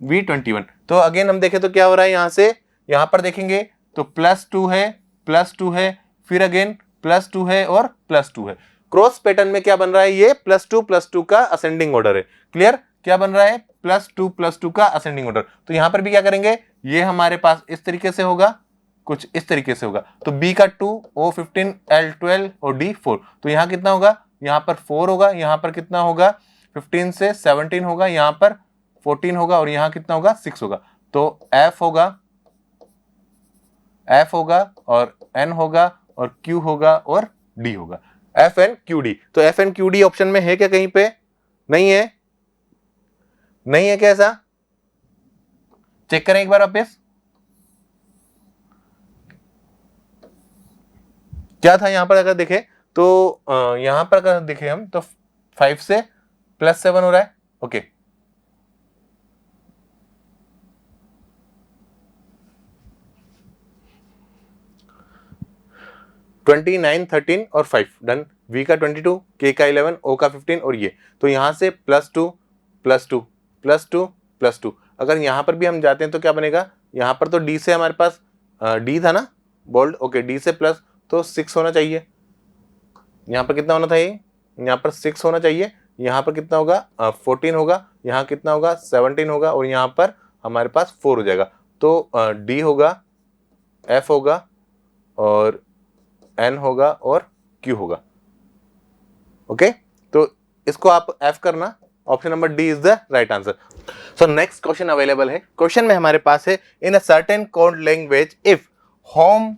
V21। तो अगेन हम देखें तो क्या हो रहा है, यहां से यहां पर देखेंगे तो +2 है, +2 है, फिर अगेन +2 है और +2 है। क्रॉस पैटर्न में क्या बन रहा है, ये +2+2 का असेंडिंग ऑर्डर है। क्लियर? क्या बन रहा है, +2+2 का असेंडिंग ऑर्डर। तो यहां पर भी क्या करेंगे, ये हमारे पास इस तरीके से होगा, कुछ इस तरीके से होगा। तो B का 2, O15, L12 और D4। तो यहां कितना होगा, यहां पर 4 होगा, यहां पर कितना होगा, 15 से 17 होगा, यहां पर 14 होगा और यहां कितना होगा, 6 होगा। तो F होगा और N होगा और Q होगा और D होगा, FNQD। तो FNQD ऑप्शन में है क्या कहीं पे, नहीं है, नहीं है क्या, ऐसा चेक करें एक बार वापस। क्या था यहां पर, अगर देखें तो यहां पर अगर देखें हम तो 5 से +7 हो रहा है। ओके, (29, 13 और 5) डन। V का 22, K का 11, O का 15 और ये, तो यहां से +2 +2 +2 +2। अगर यहां पर भी हम जाते हैं तो क्या बनेगा, यहां पर तो D से हमारे पास D था ना बोल्ड, ओके, D से प्लस तो 6 होना चाहिए। यहाँ पर कितना होना था, ये यहाँ पर 6 होना चाहिए। यहाँ पर कितना होगा, 14 होगा, यहाँ कितना होगा, 17 होगा और यहाँ पर हमारे पास 4 हो जाएगा। तो D होगा, F होगा और N होगा और Q होगा। ओके, तो इसको आप F करना, option number D is the right answer. So next question available है, क्वेश्चन में हमारे पास है, in a certain code language if home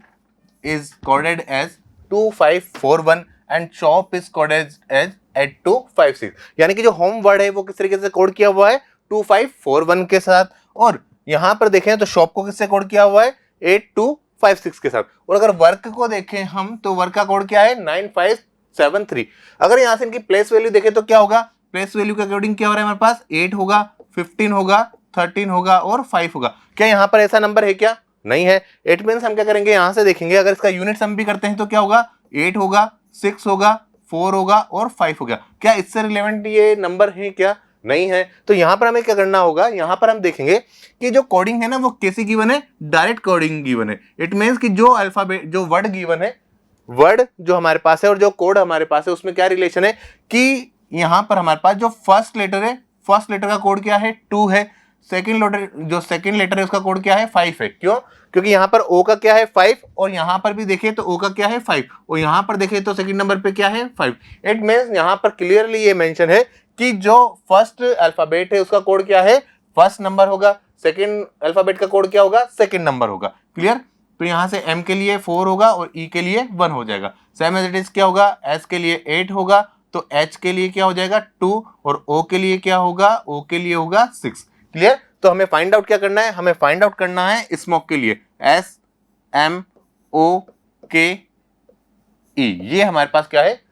is coded as 2541 and shop is coded as 8256। यानी कि जो होम वर्ड है वो किस तरीके से कोड किया हुआ है, 2541 के साथ, और यहां पर देखें तो शॉप को किससे कोड किया हुआ है, 8256 के साथ। और अगर वर्क को देखें हम तो वर्क का कोड क्या है, 9573। अगर यहां से इनकी प्लेस वैल्यू देखें तो क्या होगा, प्लेस वैल्यू के अकॉर्डिंग क्या हो रहा है हमारे पास, 8 होगा, 15 होगा, 13 होगा और 5 होगा। क्या यहां पर ऐसा नंबर है क्या, नहीं है। इट मींस हम क्या करेंगे, यहां से देखेंगे, अगर इसका यूनिट सम भी करते हैं तो क्या होगा, 8 होगा, 6 होगा, 4 होगा और 5 होगा। क्या इससे रिलेवेंट ये नंबर है क्या, नहीं है। तो यहां पर हमें क्या करना होगा, यहां पर हम देखेंगे कि जो कोडिंग है ना वो कैसी गिवन है, डायरेक्ट कोडिंग गिवन है। इट मींस कि जो अल्फाबेट, जो वर्ड गिवन है, वर्ड जो हमारे पास है और जो कोड हमारे पास है उसमें क्या रिलेशन है, कि यहां पर हमारे पास जो फर्स्ट लेटर है, फर्स्ट लेटर का कोड क्या है, 2 है। सेकंड लेटर, जो सेकंड लेटर है उसका कोड क्या है, 5 है। क्यों, क्योंकि यहां पर O का क्या है, 5, और यहां पर भी देखें तो O का क्या है, 5, और यहां पर देखें तो सेकंड नंबर पे क्या है, 5। इट मींस यहां पर क्लियरली ये मेंशन है कि जो फर्स्ट अल्फाबेट है उसका कोड क्या है, फर्स्ट नंबर होगा, सेकंड अल्फाबेट का कोड क्या होगा, सेकंड नंबर होगा। क्लियर? तो यहां से M के लिए 4 होगा और E के लिए 1 हो जाएगा। सेम एज इट इज क्या होगा, S के लिए 8 होगा, तो H के लिए क्या हो जाएगा 2, और O के लिए क्या होगा, O के लिए होगा 6। क्लियर? तो हमें फाइंड आउट क्या करना है, हमें फाइंड आउट करना है स्मोक के लिए, SMOKE, ये हमारे पास क्या है,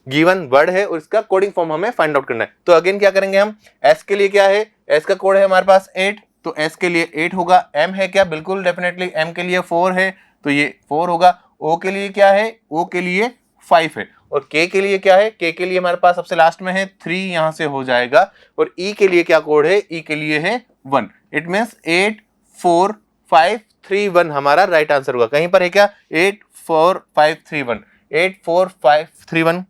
गिवन वर्ड है और इसका कोडिंग फॉर्म हमें फाइंड आउट करना है। तो अगेन क्या करेंगे हम, S के लिए क्या है, S का कोड है हमारे पास 8, तो S के लिए 8 होगा। M है क्या, बिल्कुल डेफिनेटली M के लिए 4 है, तो ये 4 होगा। O के लिए क्या है, O के लिए 5 है, और K के लिए क्या है, K के लिए हमारे पास सबसे लास्ट में है 3, यहां से हो जाएगा। और E के लिए क्या कोड है, E के लिए है 1। इट मीन्स 8 4 5 3 1 हमारा राइट आंसर होगा। कहीं पर है क्या, 8 4 5 3 1, 8 4 5 3 1,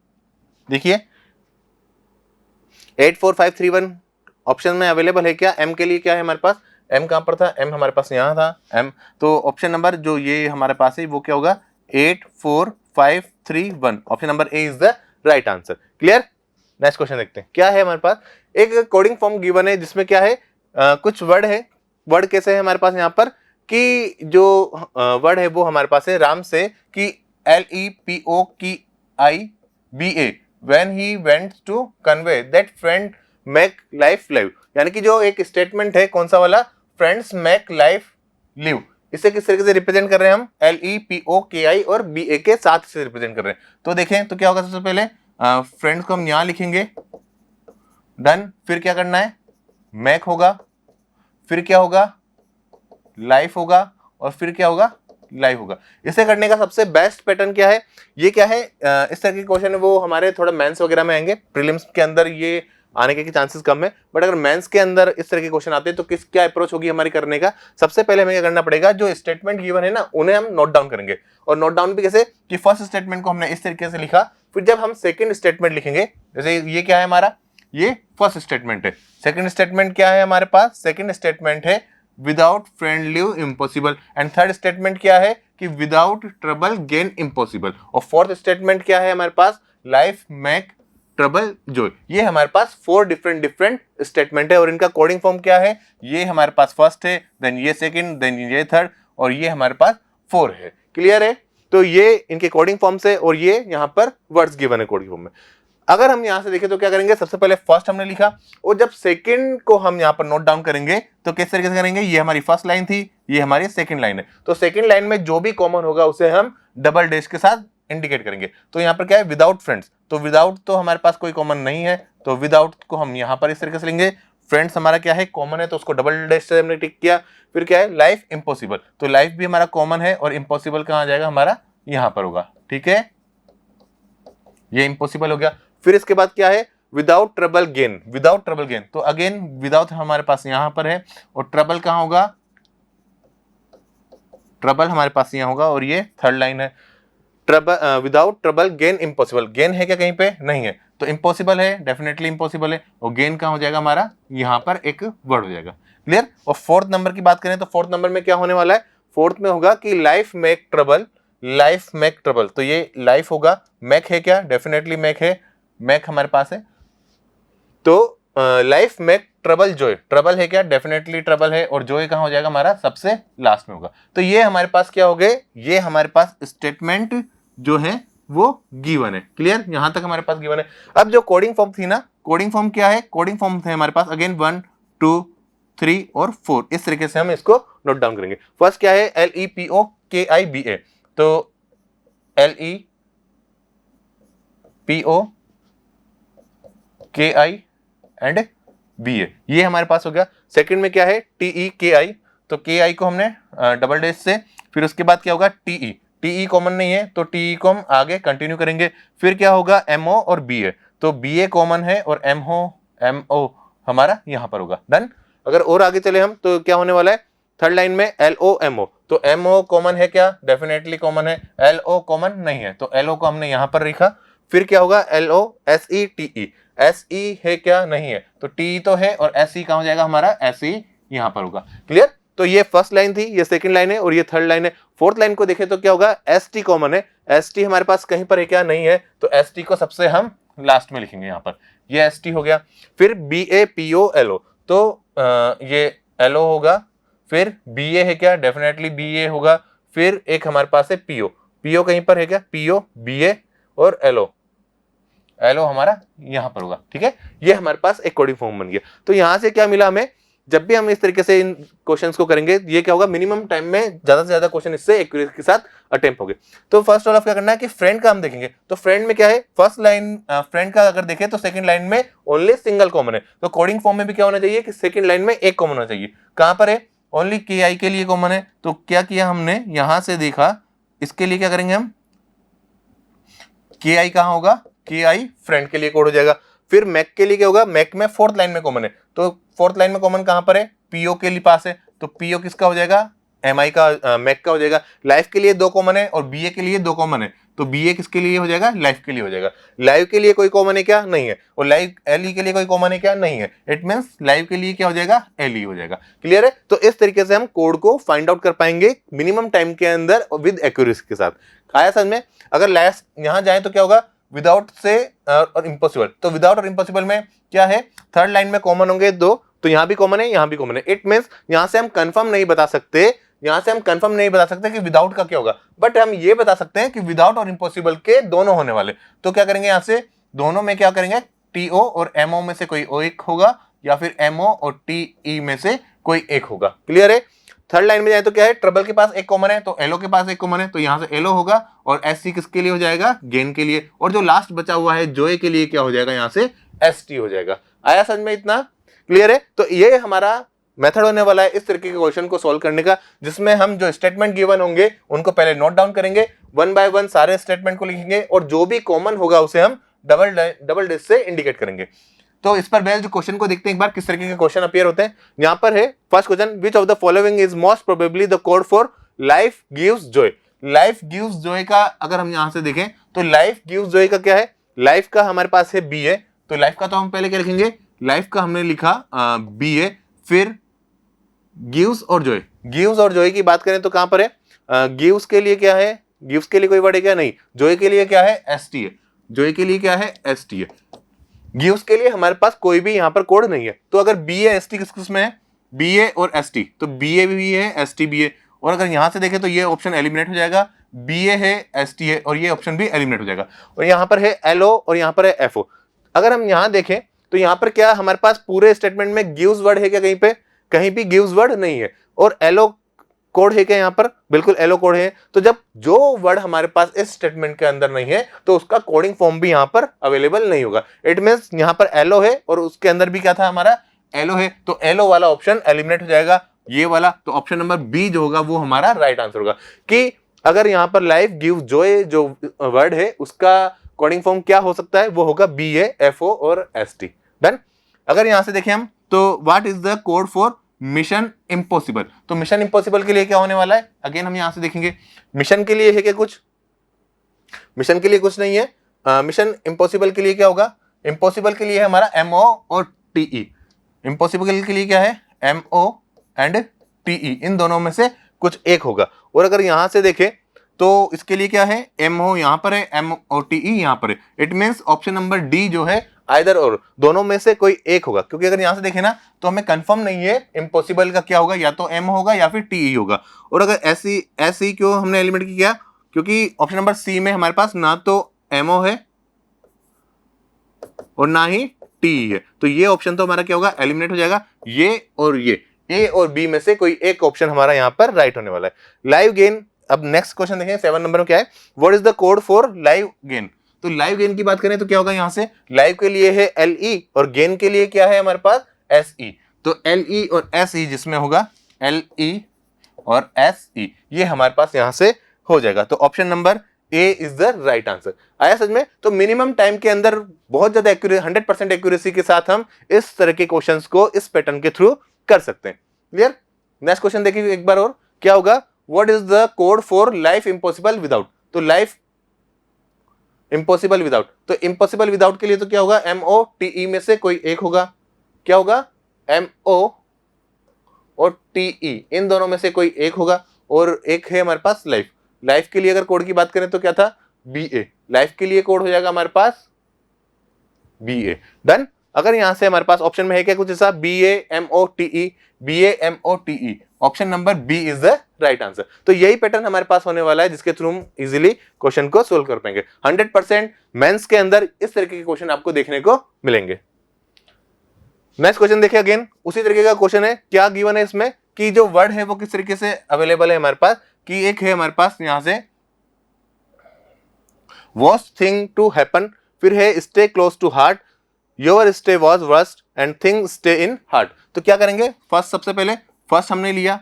देखिए 8 4 5 3 1 ऑप्शन में अवेलेबल है क्या। M के लिए क्या है हमारे पास, M कहां पर था, M हमारे पास यहाँ था M, तो ऑप्शन नंबर जो ये हमारे पास है वो क्या होगा, 8 4 5 3 1, option number A is the right answer. Clear? Next question देखते हैं क्या है हमारे पास। एक कोडिंग फॉर्म गिवन है जिसमें क्या है, कुछ वर्ड है। वर्ड कैसे है हमारे पास यहाँ पर, कि जो वर्ड है वो हमारे पास है राम से, कि LEPOKIBA when he went to convey that friend make life live, यानी कि जो एक स्टेटमेंट है कौन सा वाला, फ्रेंड्स मेक लाइफ लिव, इसे किस तरीके से रिप्रेजेंट कर रहे हैं हम, LEPOKI और BA के साथ से रिप्रेजेंट कर रहे हैं। तो देखें तो क्या होगा, सबसे पहले फ्रेंड्स को हम यहां लिखेंगे, डन, फिर क्या करना है, मैक होगा, फिर क्या होगा, लाइफ होगा, और फिर क्या होगा, लाइव होगा। इसे करने का सबसे बेस्ट पैटर्न क्या है, ये क्या है, इस तरह के क्वेश्चन है वो हमारे थोड़ा मेंस वगैरह में आएंगे, प्रीलिम्स के अंदर ये आने के चांसेस कम है, बट अगर मेंस के अंदर इस तरह के क्वेश्चन आते हैं तो किस क्या अप्रोच होगी हमारी करने का। सबसे पहले हमें क्या करना पड़ेगा, जो स्टेटमेंट गिवन है ना उन्हें हम नोट डाउन करेंगे, और नोट डाउन भी कैसे, कि फर्स्ट स्टेटमेंट को हमने इस तरीके से लिखा, फिर जब हम सेकंड स्टेटमेंट लिखेंगे, जैसे ये क्या है हमारा, ये फर्स्ट स्टेटमेंट है, सेकंड स्टेटमेंट क्या है हमारे पास, सेकंड स्टेटमेंट है without friend live impossible, and third statement क्या है कि विदाउट ट्रबल गेन इम्पॉसिबल, और फोर्थ स्टेटमेंट क्या है हमारे पास, लाइफ मेक ट्रबल जॉय। ये हमारे पास 4 डिफरेंट स्टेटमेंट है, और इनका कोडिंग फॉर्म क्या है, ये हमारे पास फर्स्ट है, देन ये सेकंड, देन ये थर्ड, और ये हमारे पास 4 है। क्लियर है? तो ये इनके कोडिंग फॉर्म से, और ये यहाँ पर वर्ड्स गिवन है कोडिंग फॉर्म में। अगर हम यहां से देखें तो क्या करेंगे, सबसे पहले फर्स्ट हमने लिखा, और जब सेकंड को हम यहां पर नोट डाउन करेंगे तो किस तरीके से करेंगे, ये हमारी फर्स्ट लाइन थी, ये हमारी सेकंड लाइन है, तो सेकंड लाइन में जो भी कॉमन होगा उसे हम डबल डैश के साथ इंडिकेट करेंगे। तो यहाँ पर क्या है, विदाउट फ्रेंड्स, तो विदाउट तो हमारे पास कोई कॉमन नहीं है, तो विदाउट को हम यहाँ पर इस तरीके से लेंगे। फ्रेंड्स हमारा क्या है, कॉमन है, तो उसको डबल डैश से हमने टिक किया। फिर क्या है, लाइफ इम्पॉसिबल, तो लाइफ भी हमारा कॉमन है, और इम्पॉसिबल कहाँ आ जाएगा, हमारा यहाँ पर होगा। ठीक है, ये इम्पॉसिबल हो गया। फिर इसके बाद क्या है, without trouble gain, without trouble gain, तो अगेन विदाउट हमारे पास यहां पर है, और ट्रबल कहां होगा, ट्रबल हमारे पास यहां होगा, और ये थर्ड लाइन है, trouble without trouble gain impossible, gain है क्या कहीं पे, नहीं है, तो इम्पॉसिबल है, डेफिनेटली इम्पॉसिबल है, और गेन कहां हो जाएगा हमारा, यहां पर एक वर्ड हो जाएगा। क्लियर? और फोर्थ नंबर की बात करें तो फोर्थ नंबर में क्या होने वाला है, फोर्थ में होगा कि life make trouble, life make trouble, तो ये लाइफ होगा, मैक है क्या, डेफिनेटली मैक है, मैक हमारे पास है, तो life make trouble Joy, trouble है क्या, डेफिनेटली ट्रबल है, और जॉय कहां हो जाएगा हमारा, सबसे लास्ट में होगा। तो ये हमारे पास क्या हो गए, ये हमारे पास स्टेटमेंट जो है वो गिवन है। क्लियर? यहां तक हमारे पास गिवन है। अब जो कोडिंग फॉर्म थी ना, कोडिंग फॉर्म क्या है, कोडिंग फॉर्म थे हमारे पास अगेन 1 2 3 और 4, इस तरीके से हम इसको नोट डाउन करेंगे। फर्स्ट क्या है, LEPOKIBA, तो LEPOKI एंड BA, ये हमारे पास हो गया। सेकंड में क्या है, TEKI, तो KI को हमने डबल डैश से, फिर उसके बाद क्या होगा, TE कॉमन नहीं है, तो TE को हम आगे कंटिन्यू करेंगे। फिर क्या होगा, MO और BA, तो BA कॉमन है, और MO हमारा यहां पर होगा। डन। अगर और आगे चले हम तो क्या होने वाला है, थर्ड लाइन में LOMO, तो MO कॉमन है क्या, डेफिनेटली कॉमन है, LO कॉमन नहीं है, तो LO को हमने यहां पर लिखा। फिर क्या होगा, LOSETE, SE है क्या, नहीं है, तो TE तो है, और SE कहां हो जाएगा हमारा, SE यहां पर होगा। क्लियर? तो ये फर्स्ट लाइन थी, ये सेकंड लाइन है, और ये थर्ड लाइन है। फोर्थ लाइन को देखें तो क्या होगा, ST कॉमन है, ST हमारे पास कहीं पर है क्या, नहीं है, तो ST को सबसे हम लास्ट में लिखेंगे यहाँ पर, ये ST हो गया। फिर BAPOLO, तो ये LO होगा, फिर BA है क्या, डेफिनेटली BA होगा। फिर एक हमारे पास है PO कहीं पर है क्या, PO BA और LO हमारा यहाँ पर होगा, ठीक है। ये हमारे पास एक कोडिंग फॉर्म बन गया। तो यहाँ से क्या मिला हमें, जब भी हम इस तरीके से इन क्वेश्चंस को करेंगे, ये क्या होगा, मिनिमम टाइम में ज्यादा से ज्यादा क्वेश्चन इससे एक्यूरेसी के साथ अटेम्प्ट होंगे। तो फर्स्ट ऑफ क्या करना है कि फ्रेंड का हम देखेंगे, तो फ्रेंड में क्या है, फर्स्ट लाइन फ्रेंड का अगर देखें तो सेकंड लाइन में ओनली सिंगल कॉमन है। तो कोडिंग फॉर्म में भी क्या होना चाहिए कि सेकंड लाइन में एक कॉमन होना चाहिए। कहां पर है, ओनली KI के लिए कॉमन है। तो क्या किया हमने, यहां से देखा, इसके लिए क्या करेंगे हम, KI कहां होगा, KI फ्रेंड के लिए कोड हो जाएगा। फिर मैक के लिए क्या होगा, मैक में फोर्थ लाइन में कॉमन है, तो फोर्थ लाइन में कॉमन कहां पर है, PO के लिए पास है, तो PO किसका हो जाएगा, MI का, मैक का हो जाएगा। लाइफ के लिए 2 कॉमन है और BA के लिए 2 कॉमन है, तो BA किसके लिए हो जाएगा, लाइफ के लिए हो जाएगा। लाइव के लिए कोई कॉमन है क्या, नहीं है। और लाइव LE के लिए कोई कॉमन है क्या, नहीं है। इट मींस लाइव के लिए क्या हो जाएगा, LE हो जाएगा। क्लियर है। तो इस तरीके से हम कोड को फाइंड आउट कर पाएंगे मिनिमम टाइम के अंदर विद एक्यूरेसी के साथ। आया समझ में। अगर लास्ट यहां जाए तो क्या होगा, विदाउट से और इम्पॉसिबल। तो विदाउट और इम्पॉसिबल में क्या है, थर्ड लाइन में कॉमन होंगे 2, तो यहां भी कॉमन है, यहां भी कॉमन है। इट मींस यहां से हम कंफर्म नहीं बता सकते कि विदाउट का क्या होगा, बट हम ये बता सकते हैं कि विदाउट और इम्पॉसिबल के दोनों होने वाले। तो क्या करेंगे, यहां से दोनों में क्या करेंगे, TO और MO में से कोई एक होगा, या फिर MO और TE में से कोई एक होगा। क्लियर है। थर्ड लाइन में जाए तो क्या है, ट्रबल के पास एक कॉमन है, तो LO के पास एक कॉमन है, तो यहां से LO होगा, और SC किसके लिए हो जाएगा, गेन के लिए। और जो लास्ट बचा हुआ है जोए के लिए क्या हो जाएगा, यहां से ST हो जाएगा। आया समझ में इतना। क्लियर है। तो ये हमारा मेथड होने वाला है इस तरीके के क्वेश्चन को सॉल्व करने का, जिसमें हम जो स्टेटमेंट गिवन होंगे उनको पहले नोट डाउन करेंगे, 1 बाय 1 सारे स्टेटमेंट को लिखेंगे, और जो भी कॉमन होगा उसे हम डबल डेश से इंडिकेट करेंगे। तो इस पर बेस्ड क्वेश्चन को देखते हैं एक बार, किस तरीके के क्वेश्चन अपीयर होते हैं। यहां पर है first question, which of the following is most probably the code for life gives Joy. Life gives Joy का अगर हम यहां से देखें तो लाइफ गिव्स जॉय का क्या है, लाइफ का हमारे पास है BA, तो लाइफ का तो हम पहले क्या लिखेंगे, लाइफ का हमने लिखा BA। फिर गिव्स और जॉय की बात करें तो कहां पर है, गिव्स के लिए क्या है, गिव्स के लिए कोई वर्ड है क्या, नहीं। जॉय के लिए क्या है, ST है। जॉय के लिए क्या है, ST है। गिव्स के लिए हमारे पास कोई भी यहां पर कोड नहीं है। तो अगर BA ST किस किस में है, BA और ST, तो BA भी है ST भी है। और अगर यहां से देखें तो ये ऑप्शन एलिमिनेट हो जाएगा, BA है ST है, और ये ऑप्शन भी एलिमिनेट हो जाएगा। और यहां पर है LO और यहां पर है FO। अगर हम यहां देखें तो यहां पर क्या हमारे पास पूरे स्टेटमेंट में गिव्स वर्ड है क्या, कहीं पे कहीं भी गिव्स वर्ड नहीं है। और LO कोड है क्या, यहां पर बिल्कुल LO कोड है। तो जब जो वर्ड हमारे पास इस स्टेटमेंट के अंदर नहीं है तो उसका कोडिंग फॉर्म भी यहां पर अवेलेबल नहीं होगा। इट मींस यहां पर LO है और उसके अंदर भी क्या था हमारा, LO है, तो LO वाला ऑप्शन एलिमिनेट हो जाएगा, ये वाला। तो ऑप्शन नंबर B जो होगा वो हमारा राइट आंसर होगा। कि अगर यहां पर लाइफ गिव जॉय जो वर्ड है उसका कोडिंग फॉर्म क्या हो सकता है, वो होगा BA FO और ST। डन। अगर यहां से देखें हम तो what is the code for mission impossible. तो मिशन इम्पॉसिबल के लिए क्या होने वाला है, अगेन हम यहां से देखेंगे। मिशन के लिए है क्या कुछ, मिशन के लिए कुछ नहीं है। मिशन इम्पॉसिबल के लिए क्या होगा, इम्पॉसिबल के लिए है हमारा MO और TE। इम्पॉसिबल के लिए क्या है, MO एंड TE, इन दोनों में से कुछ एक होगा। और अगर यहां से देखें तो इसके लिए क्या है, MO यहां पर है, MO TE यहां पर है। It means option number D जो है आइदर और, दोनों में से कोई एक होगा। क्योंकि अगर यहां से देखें ना तो हमें कंफर्म नहीं है इम्पॉसिबल का क्या होगा, या तो M होगा या फिर TE होगा। और अगर SE क्यों हमने एलिमिनेट किया, क्योंकि ऑप्शन नंबर C में हमारे पास ना तो MO है और ना ही TE है, तो ये ऑप्शन तो हमारा क्या होगा, एलिमिनेट हो जाएगा। ये और ये A और B में से कोई एक ऑप्शन हमारा यहाँ पर राइट होने वाला है। लाइव गेन, अब नेक्स्ट क्वेश्चन देखें 7 नंबर में क्या है, what is the code for live gain. तो लाइव गेन की बात करें तो क्या होगा, यहां से लाइव के लिए है LE और गेन के लिए क्या है हमारे पास SE। तो LE और SE जिसमें होगा LE और SE, ये हमारे पास यहां से हो जाएगा। तो option number A is the right answer. आया समझ में। तो मिनिमम टाइम के अंदर बहुत ज्यादा एक्यूरेसी, 100% एक्यूरेसी के साथ हम इस तरह के क्वेश्चंस को इस पैटर्न के थ्रू कर सकते हैं। क्लियर। नेक्स्ट क्वेश्चन देखिए एक बार और, क्या होगा, what is the code for life impossible without. तो लाइफ इम्पॉसिबल विदाउट, तो इम्पॉसिबल विदाउट के लिए तो क्या होगा, MO TE में से कोई एक होगा। क्या होगा, MO और TE, इन दोनों में से कोई एक होगा। और एक है हमारे पास लाइफ। लाइफ के लिए अगर कोड की बात करें तो क्या था, BA। लाइफ के लिए कोड हो जाएगा हमारे पास BA डन। अगर यहां से हमारे पास ऑप्शन में है क्या कुछ ऐसा BAMOTE, BAMOTE, option number B is the right answer. तो यही पैटर्न हमारे पास होने वाला है जिसके थ्रू हम इजीली क्वेश्चन को सोल्व कर पाएंगे। 100% मेंस के अंदर इस तरीके के क्वेश्चन आपको देखने को मिलेंगे। नेक्स्ट क्वेश्चन देखिए, अगेन उसी तरीके का क्वेश्चन है। क्या गिवन है इसमें कि जो वर्ड है वो किस तरीके से अवेलेबल है हमारे पास, कि एक है हमारे पास यहां से वर्स्ट थिंग टू हैपन, फिर है stay close to heart, your stay was worst and thing stay in heart. तो क्या करेंगे, फर्स्ट सबसे पहले फर्स्ट हमने लिया,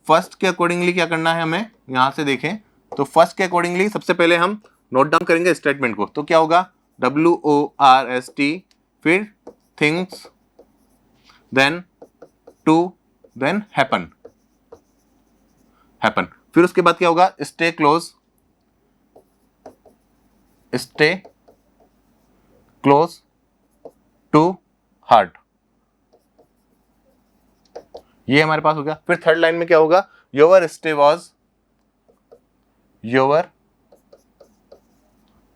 फर्स्ट के अकॉर्डिंगली क्या करना है हमें, यहां से देखें तो फर्स्ट के अकॉर्डिंगली सबसे पहले हम नोट डाउन करेंगे स्टेटमेंट को। तो क्या होगा, WORST, फिर things, then to, then happen, happen, फिर उसके बाद क्या होगा, stay close, stay close to heart, ये हमारे पास हो गया। फिर थर्ड लाइन में क्या होगा, your stay was, your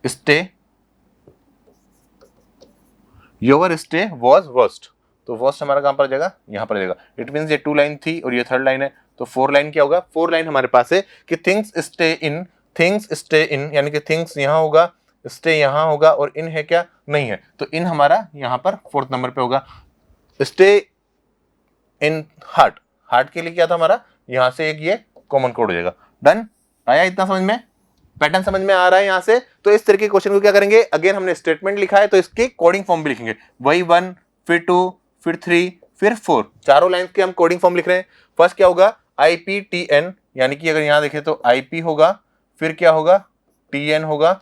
stay, your stay was worst, तो वर्स्ट हमारा कहां पर आ जाएगा, यहां पर आ जाएगा। इट मींस ये 2 लाइन थी और ये थर्ड लाइन है, तो 4 लाइन क्या होगा, 4 लाइन हमारे पास है कि things stay in, things stay in, यानी कि थिंग्स यहां होगा, स्टे यहां होगा और इन है क्या, नहीं है, तो इन हमारा यहां पर 4th नंबर पे होगा। स्टे इन हार्ट, हार्ट के लिए क्या था हमारा, यहां से एक ये कॉमन कोड हो जाएगा। डन, आया इतना समझ में, पैटर्न समझ में आ रहा है यहां से। तो इस तरीके के क्वेश्चन को क्या करेंगे, अगेन हमने स्टेटमेंट लिखा है तो इसकी कोडिंग फॉर्म भी लिखेंगे, वही 1, फिर 2, फिर 3, फिर 4, चारों लाइंस के हम कोडिंग फॉर्म लिख रहे हैं। फर्स्ट क्या होगा, IPTN, यानी कि अगर यहां देखें तो IP होगा, फिर क्या होगा, TN होगा,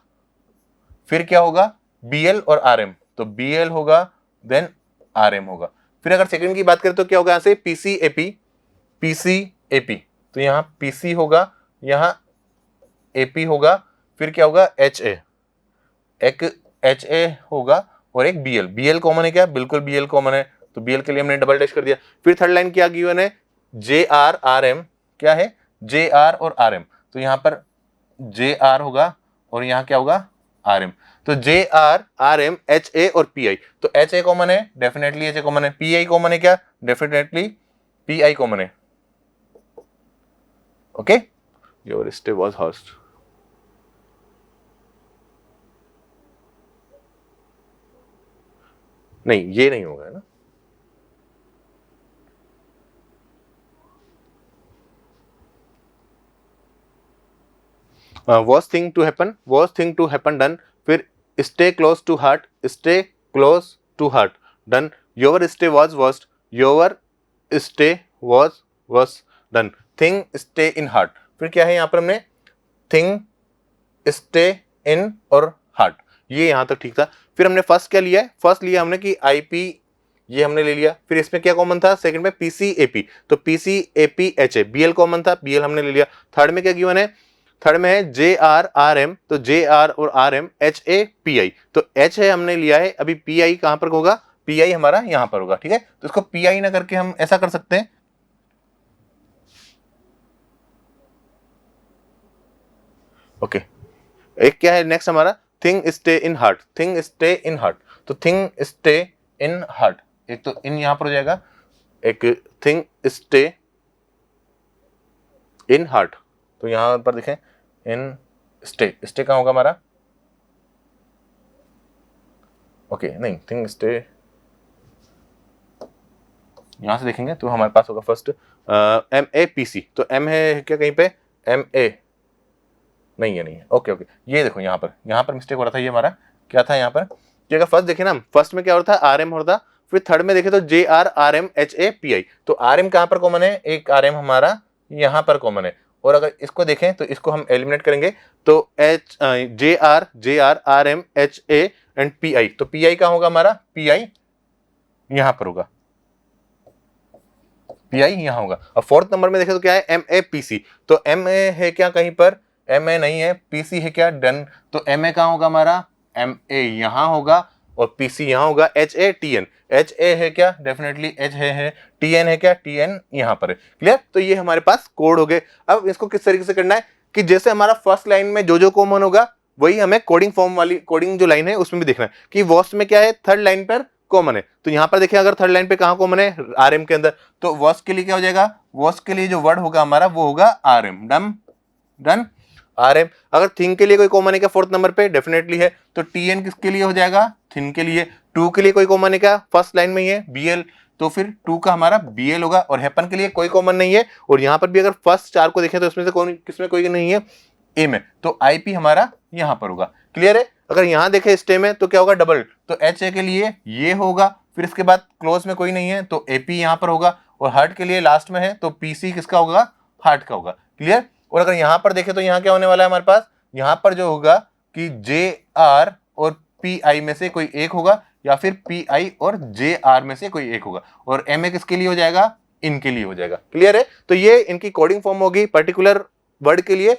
फिर क्या होगा, BL और RM, तो BL होगा देन RM होगा। फिर अगर सेकंड की बात करें तो क्या होगा, यहां से PCAP, PCAP, तो यहां PC होगा, यहां AP होगा, फिर क्या होगा, HA, एक HA होगा और एक BL, BL कॉमन है क्या, बिल्कुल BL कॉमन है, तो BL के लिए हमने डबल डैश कर दिया। फिर थर्ड लाइन क्या गिवन है, JR RM, क्या है, JR और RM, तो यहां पर JR होगा और यहां क्या होगा, RM, तो JR RM HA और PI, तो HA कॉमन है, डेफिनेटली HA कॉमन है, PI कॉमन है क्या, डेफिनेटली PI कॉमन है। Okay, your stay was host, नहीं ये नहीं होगा ना, worst thing to happen, worst thing to happen, done. फिर stay close to heart, stay close to heart, done. Your stay was worst, your stay was worst, done. Thing stay in heart, फिर क्या है यहाँ पर हमने thing stay इन और heart, ये यहां तक ठीक था। फिर हमने फर्स्ट क्या लिया है, फर्स्ट लिया हमने कि IP, ये हमने ले लिया। फिर इसमें क्या कॉमन था, सेकंड में PCAP, तो PCAP HA, BL कॉमन था, BL हमने ले लिया। थर्ड में क्या गिवन है, थर्ड में है JR RM, तो JR और RM HA PI, तो HA हमने लिया है, अभी PI कहां पर होगा, PI हमारा यहां पर होगा, ठीक है। तो इसको PI ना करके हम ऐसा कर सकते हैं, ओके। एक क्या है नेक्स्ट हमारा, thing stay in heart, thing stay in heart, तो थिंग स्टे इन हार्ट, एक तो इन यहां पर हो जाएगा, एक थिंग स्टे इन हार्ट, तो यहां पर देखें इन स्टे, स्टे कहां होगा हमारा, ओके नहीं, थिंग स्टे यहां से देखेंगे तो हमारे पास होगा फर्स्ट MAPC, तो M है क्या कहीं पे, MA नहीं है, नहीं है, ओके ओके, ये देखो यहाँ पर मिस्टेक हो रहा था, ये हमारा क्या था यहाँ पर, कि अगर फर्स्ट देखे ना, फर्स्ट में क्या हो रहा था, RM हो रहा था, फिर थर्ड में देखे तो JR RM HA PI, तो RM कहाँ पर कॉमन है, एक RM हमारा यहाँ पर कॉमन है, और अगर इसको देखें तो इसको हम एलिमिनेट करेंगे तो JR RM HA and PI, तो PI कहाँ होगा हमारा, PI यहाँ पर होगा, PI यहाँ होगा। अब फोर्थ नंबर में देखें तो क्या है, MAPC, तो MA है क्या कहीं पर, MA नहीं है, PC है क्या, डन, तो MA कहाँ होगा हमारा, MA यहाँ होगा और PC यहाँ होगा, HA TN, HA है क्या, डेफिनेटली HA है, TN है क्या, TN यहाँ पर है, क्लियर। तो ये हमारे पास कोड हो गए। अब इसको किस तरीके से करना है कि जैसे हमारा फर्स्ट लाइन में जो कॉमन होगा वही हमें कोडिंग फॉर्म वाली कोडिंग जो लाइन है उसमें भी देखना है कि वर्स्ट में क्या है, थर्ड लाइन पर कॉमन है। तो यहां पर देखिए अगर थर्ड लाइन पे कहां कॉमन है, आरएम के अंदर, तो वर्स्ट के लिए क्या हो जाएगा, वर्स्ट के लिए जो वर्ड होगा हमारा वो होगा आरएम। Done done RM. अगर थिंग के लिए कोई कॉमन है क्या फोर्थ नंबर पे, डेफिनेटली है, तो टीएन किसके लिए हो जाएगा, थिंग के लिए। टू के लिए कोई कॉमन है क्या, फर्स्ट लाइन में ही है बीएल, तो फिर टू का हमारा बीएल होगा। और हैपन के लिए कोई कॉमन नहीं है, और यहां पर भी अगर फर्स्ट चार को देखें तो इसमें से कौन किसमें कोई नहीं है, ए में, तो आईपी हमारा यहां पर होगा। क्लियर है। अगर यहां देखें स्टे में तो क्या होगा, डबल, तो एच ए के लिए ये होगा, फिर इसके बाद क्लोज में कोई नहीं है तो एपी यहां पर होगा, और हार्ट के लिए लास्ट में है तो पीसी किसका होगा, हार्ट का होगा। क्लियर। और अगर यहां पर देखें तो यहां क्या होने वाला है हमारे पास, यहां पर जो होगा कि जे आर और पी आई में से कोई एक होगा, या फिर पी आई और जे आर में से कोई एक होगा, और एम ए किसके लिए हो जाएगा, इनके लिए हो जाएगा। क्लियर है। तो ये इनकी कोडिंग फॉर्म होगी पर्टिकुलर वर्ड के लिए,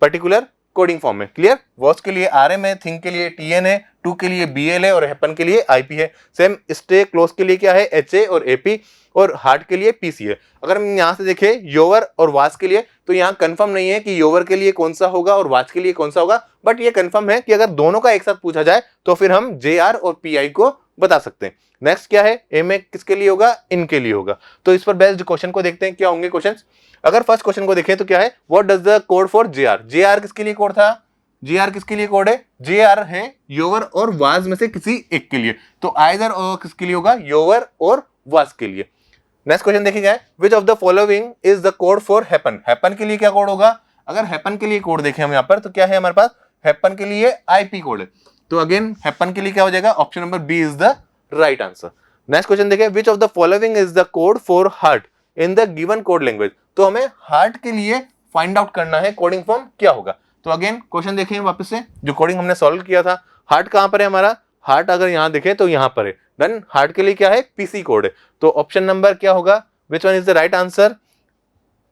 पर्टिकुलर कोडिंग फॉर्म में। क्लियर। वर्ड्स के लिए आरएम है, थिंग के लिए टीएन है, टू के लिए बीएल है, और हैपन के लिए आईपी है। सेम स्टे क्लोज के लिए क्या है, एचए और एपी, और हार्ट के लिए पीसी है। अगर हम यहां से देखें योवर और वाच के लिए, तो यहां कंफर्म नहीं है कि योवर के लिए कौन सा होगा और वाच के लिए कौन सा होगा, बट ये कंफर्म है कि अगर दोनों का एक साथ पूछा जाए तो फिर हम जे आर और पी आई को बता सकते हैं। नेक्स्ट क्या है, एम ए किसके लिए होगा, इनके लिए होगा। तो इस पर बेस्ड क्वेश्चन को देखते हैं क्या होंगे क्वेश्चंस। अगर फर्स्ट क्वेश्चन को देखें तो क्या है, what does the code for J are, J are किसके लिए कोड था, जे आर किसके लिए कोड है, जे आर है योवर और वाज में से किसी एक के लिए, तो आइदर और किसके लिए होगा, योवर और वाज के लिए। नेक्स्ट क्वेश्चन देखिए जाए, विच of the following is the code for happen, happen के लिए क्या कोड होगा। अगर हैपन के लिए कोड देखें हम यहाँ पर तो क्या है हमारे पास, हैपन के लिए आईपी कोड है, तो अगेन हैपन के लिए क्या हो जाएगा, option number B is the right answer. Next question देखिए, which of the following is the code for heart in the given code language, तो हमें हार्ट के लिए फाइंड आउट करना है कोडिंग फॉर्म क्या होगा। तो अगेन क्वेश्चन देखें वापस से, जो कोडिंग हमने सॉल्व किया था, हार्ट कहां पर है हमारा, हार्ट अगर यहां देखें तो यहां पर है। डन। हार्ट के लिए क्या है, पीसी कोड है, तो ऑप्शन नंबर क्या होगा, which one is the right answer,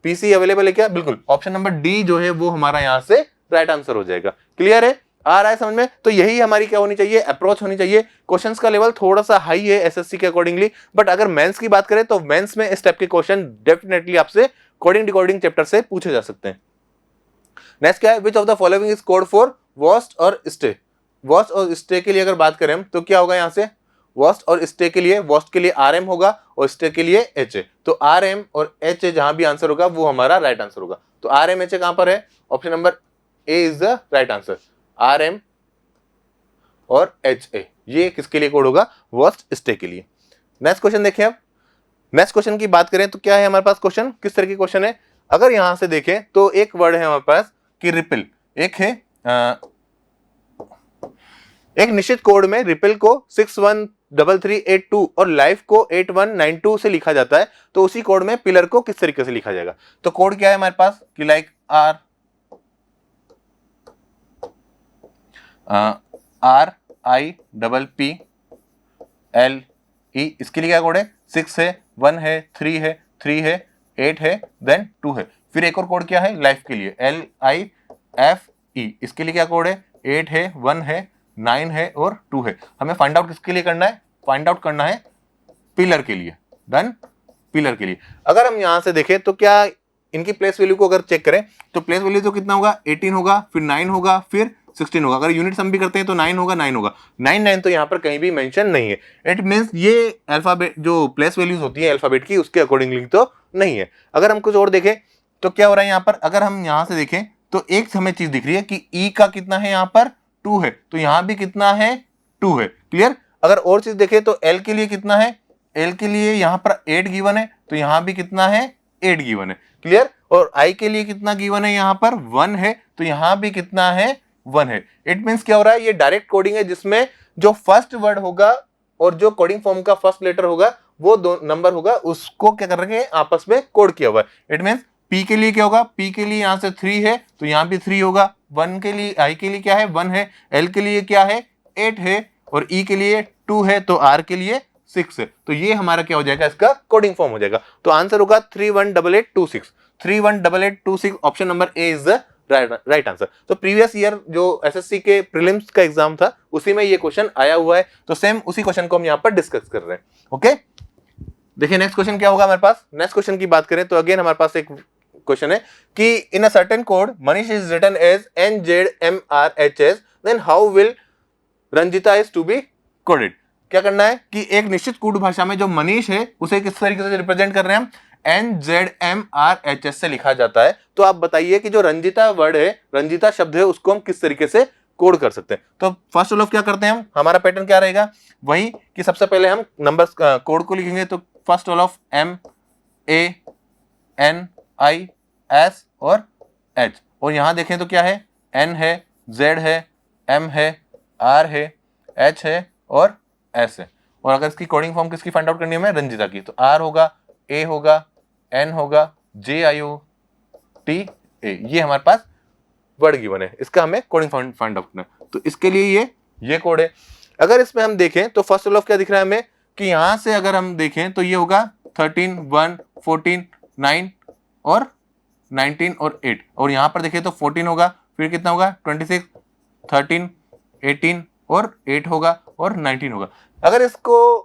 PC available है क्या, बिल्कुल ऑप्शन नंबर डी जो है वो हमारा यहां से राइट आंसर हो जाएगा। क्लियर है, आ रहा है समझ में। तो यही हमारी क्या होनी चाहिए, अप्रोच होनी चाहिए। क्वेश्चंस का लेवल थोड़ा सा हाई है एसएससी के अकॉर्डिंगली, बट अगर मेंस की बात करें तो मेंस में इस टाइप के क्वेश्चन डेफिनेटली आपसे कोडिंग डिकोडिंग चैप्टर से पूछे जा सकते हैं। नेक्स्ट क्या है, विच of the following is code for worst और स्टे, वर्स्ट और स्टे के लिए अगर बात करें हम तो क्या होगा यहाँ से, वर्स्ट और स्टे के लिए, वर्स्ट के लिए आरएम होगा और स्टे के लिए एच ए, तो आरएम और एच ए जहां भी आंसर होगा वो हमारा राइट आंसर होगा। तो आरएम एच ए कहां पर है, option number A is the right answer, RM और एच ए, ये किसके लिए कोड होगा, वर्स्ट स्टे के लिए। नेक्स्ट क्वेश्चन देखें अब, नेक्स्ट क्वेश्चन की बात करें तो क्या है हमारे पास क्वेश्चन, किस तरह की क्वेश्चन है। अगर यहां से देखें तो एक वर्ड है हमारे पास कि रिपल, एक है एक निश्चित कोड में रिपल को 613382 और लाइफ को 8192 से लिखा जाता है, तो उसी कोड में पिलर को किस तरीके से लिखा जाएगा। तो कोड क्या है हमारे पास कि लाइक RIPPLE, इसके लिए क्या कोड है, 6 है, 1 है, 3 है, 3 है, 8 है, देन 2 है। फिर एक और कोड क्या है लाइफ के लिए, LIFE, इसके लिए क्या कोड है, 8 है, 1 है, 9 है और 2 है। हमें फाइंड आउट किसके लिए करना है, फाइंड आउट करना है पिलर के लिए। डन। पिलर के लिए अगर हम यहां से देखें तो क्या इनकी प्लेस वैल्यू को अगर चेक करें तो प्लेस वैल्यू तो कितना होगा, 18 होगा, फिर 9 होगा, फिर 16 होगा। अगर यूनिट सम भी करते हैं तो 9 होगा, 9 होगा, 9 तो यहाँ पर कहीं भी मेंशन नहीं है। इट मींस ये अल्फाबेट जो प्लेस वैल्यूज होती है अल्फाबेट की उसके अकॉर्डिंगली तो नहीं है। अगर हम कुछ और देखें तो क्या हो रहा है यहाँ पर, अगर हम यहाँ से देखें तो एक हमें चीज दिख रही है कि ई का कितना है यहाँ पर 2 है, तो यहाँ भी कितना है 2 है। क्लियर। अगर और चीज देखें तो एल के लिए कितना है, एल के लिए यहाँ पर 8 गिवन है, तो यहाँ भी कितना है 8 गिवन है। क्लियर। और आई के लिए कितना गिवन है, यहाँ पर 1 है, तो यहाँ भी कितना है 1 है। इट मींस क्या हो रहा है, ये डायरेक्ट कोडिंग है जिसमें जो फर्स्ट वर्ड होगा और जो कोडिंग फॉर्म का फर्स्ट लेटर होगा वो दो नंबर होगा, उसको क्या कर रहे हैं आपस में कोड किया हुआ है। इट मींस पी के लिए क्या होगा, पी के लिए यहाँ से 3 है तो यहाँ भी 3 होगा, 1 के लिए आई के लिए क्या है 1 है, एल के लिए क्या है 8 है, और ई के लिए 2 है, तो आर के लिए 6 है। तो ये हमारा क्या हो जाएगा, इसका कोडिंग फॉर्म हो जाएगा। तो आंसर होगा 318826, 318826, option number A is the right answer. तो प्रीवियस ईयर जो एसएससी के प्रीलिम्स का एग्जाम था उसी में ये क्वेश्चन आया हुआ है, तो सेम उसी क्वेश्चन को हम यहाँ पर डिस्कस कर रहे हैं। ओके, देखिए नेक्स्ट क्वेश्चन क्या होगा हमारे पास। नेक्स्ट क्वेश्चन की बात करें तो अगेन हमारे पास एक क्वेश्चन है कि in a certain code Manish is written as NZMRHS, then how will Ranjita is to be coded. क्या करना है कि एक निश्चित कोड भाषा में जो मनीष है उसे किस तरीके से रिप्रेजेंट कर रहे हैं हम, NZMRHS से लिखा जाता है। तो आप बताइए कि जो रंजिता वर्ड है, रंजिता शब्द है, उसको हम किस तरीके से कोड कर सकते हैं। तो फर्स्ट ऑफ क्या करते हैं हम, हमारा पैटर्न क्या रहेगा, वही कि सबसे पहले हम नंबर्स कोड को लिखेंगे। तो फर्स्ट ऑफ MANIS और H, और यहां देखें तो क्या है, N है, Z है, M है, R है, H है और S है। और अगर इसकी कोडिंग फॉर्म किसकी फाइंड आउट करनी है हमें, रंजिता की, तो R होगा, A होगा, N होगा, JIOTA, ये हमारे पास वर्ड गिवन है, इसका हमें कोडिंग फाइंड आउट करना है। तो इसके लिए ये कोड है। अगर इसमें हम देखें तो फर्स्ट ऑफ क्या दिख रहा है हमें कि यहां से अगर हम देखें तो ये होगा 13, 1, 14, 9 और 19 और 8, और यहां पर देखें तो 14 होगा, फिर कितना होगा 26, 13, 18 और 8 होगा और 19 होगा। अगर इसको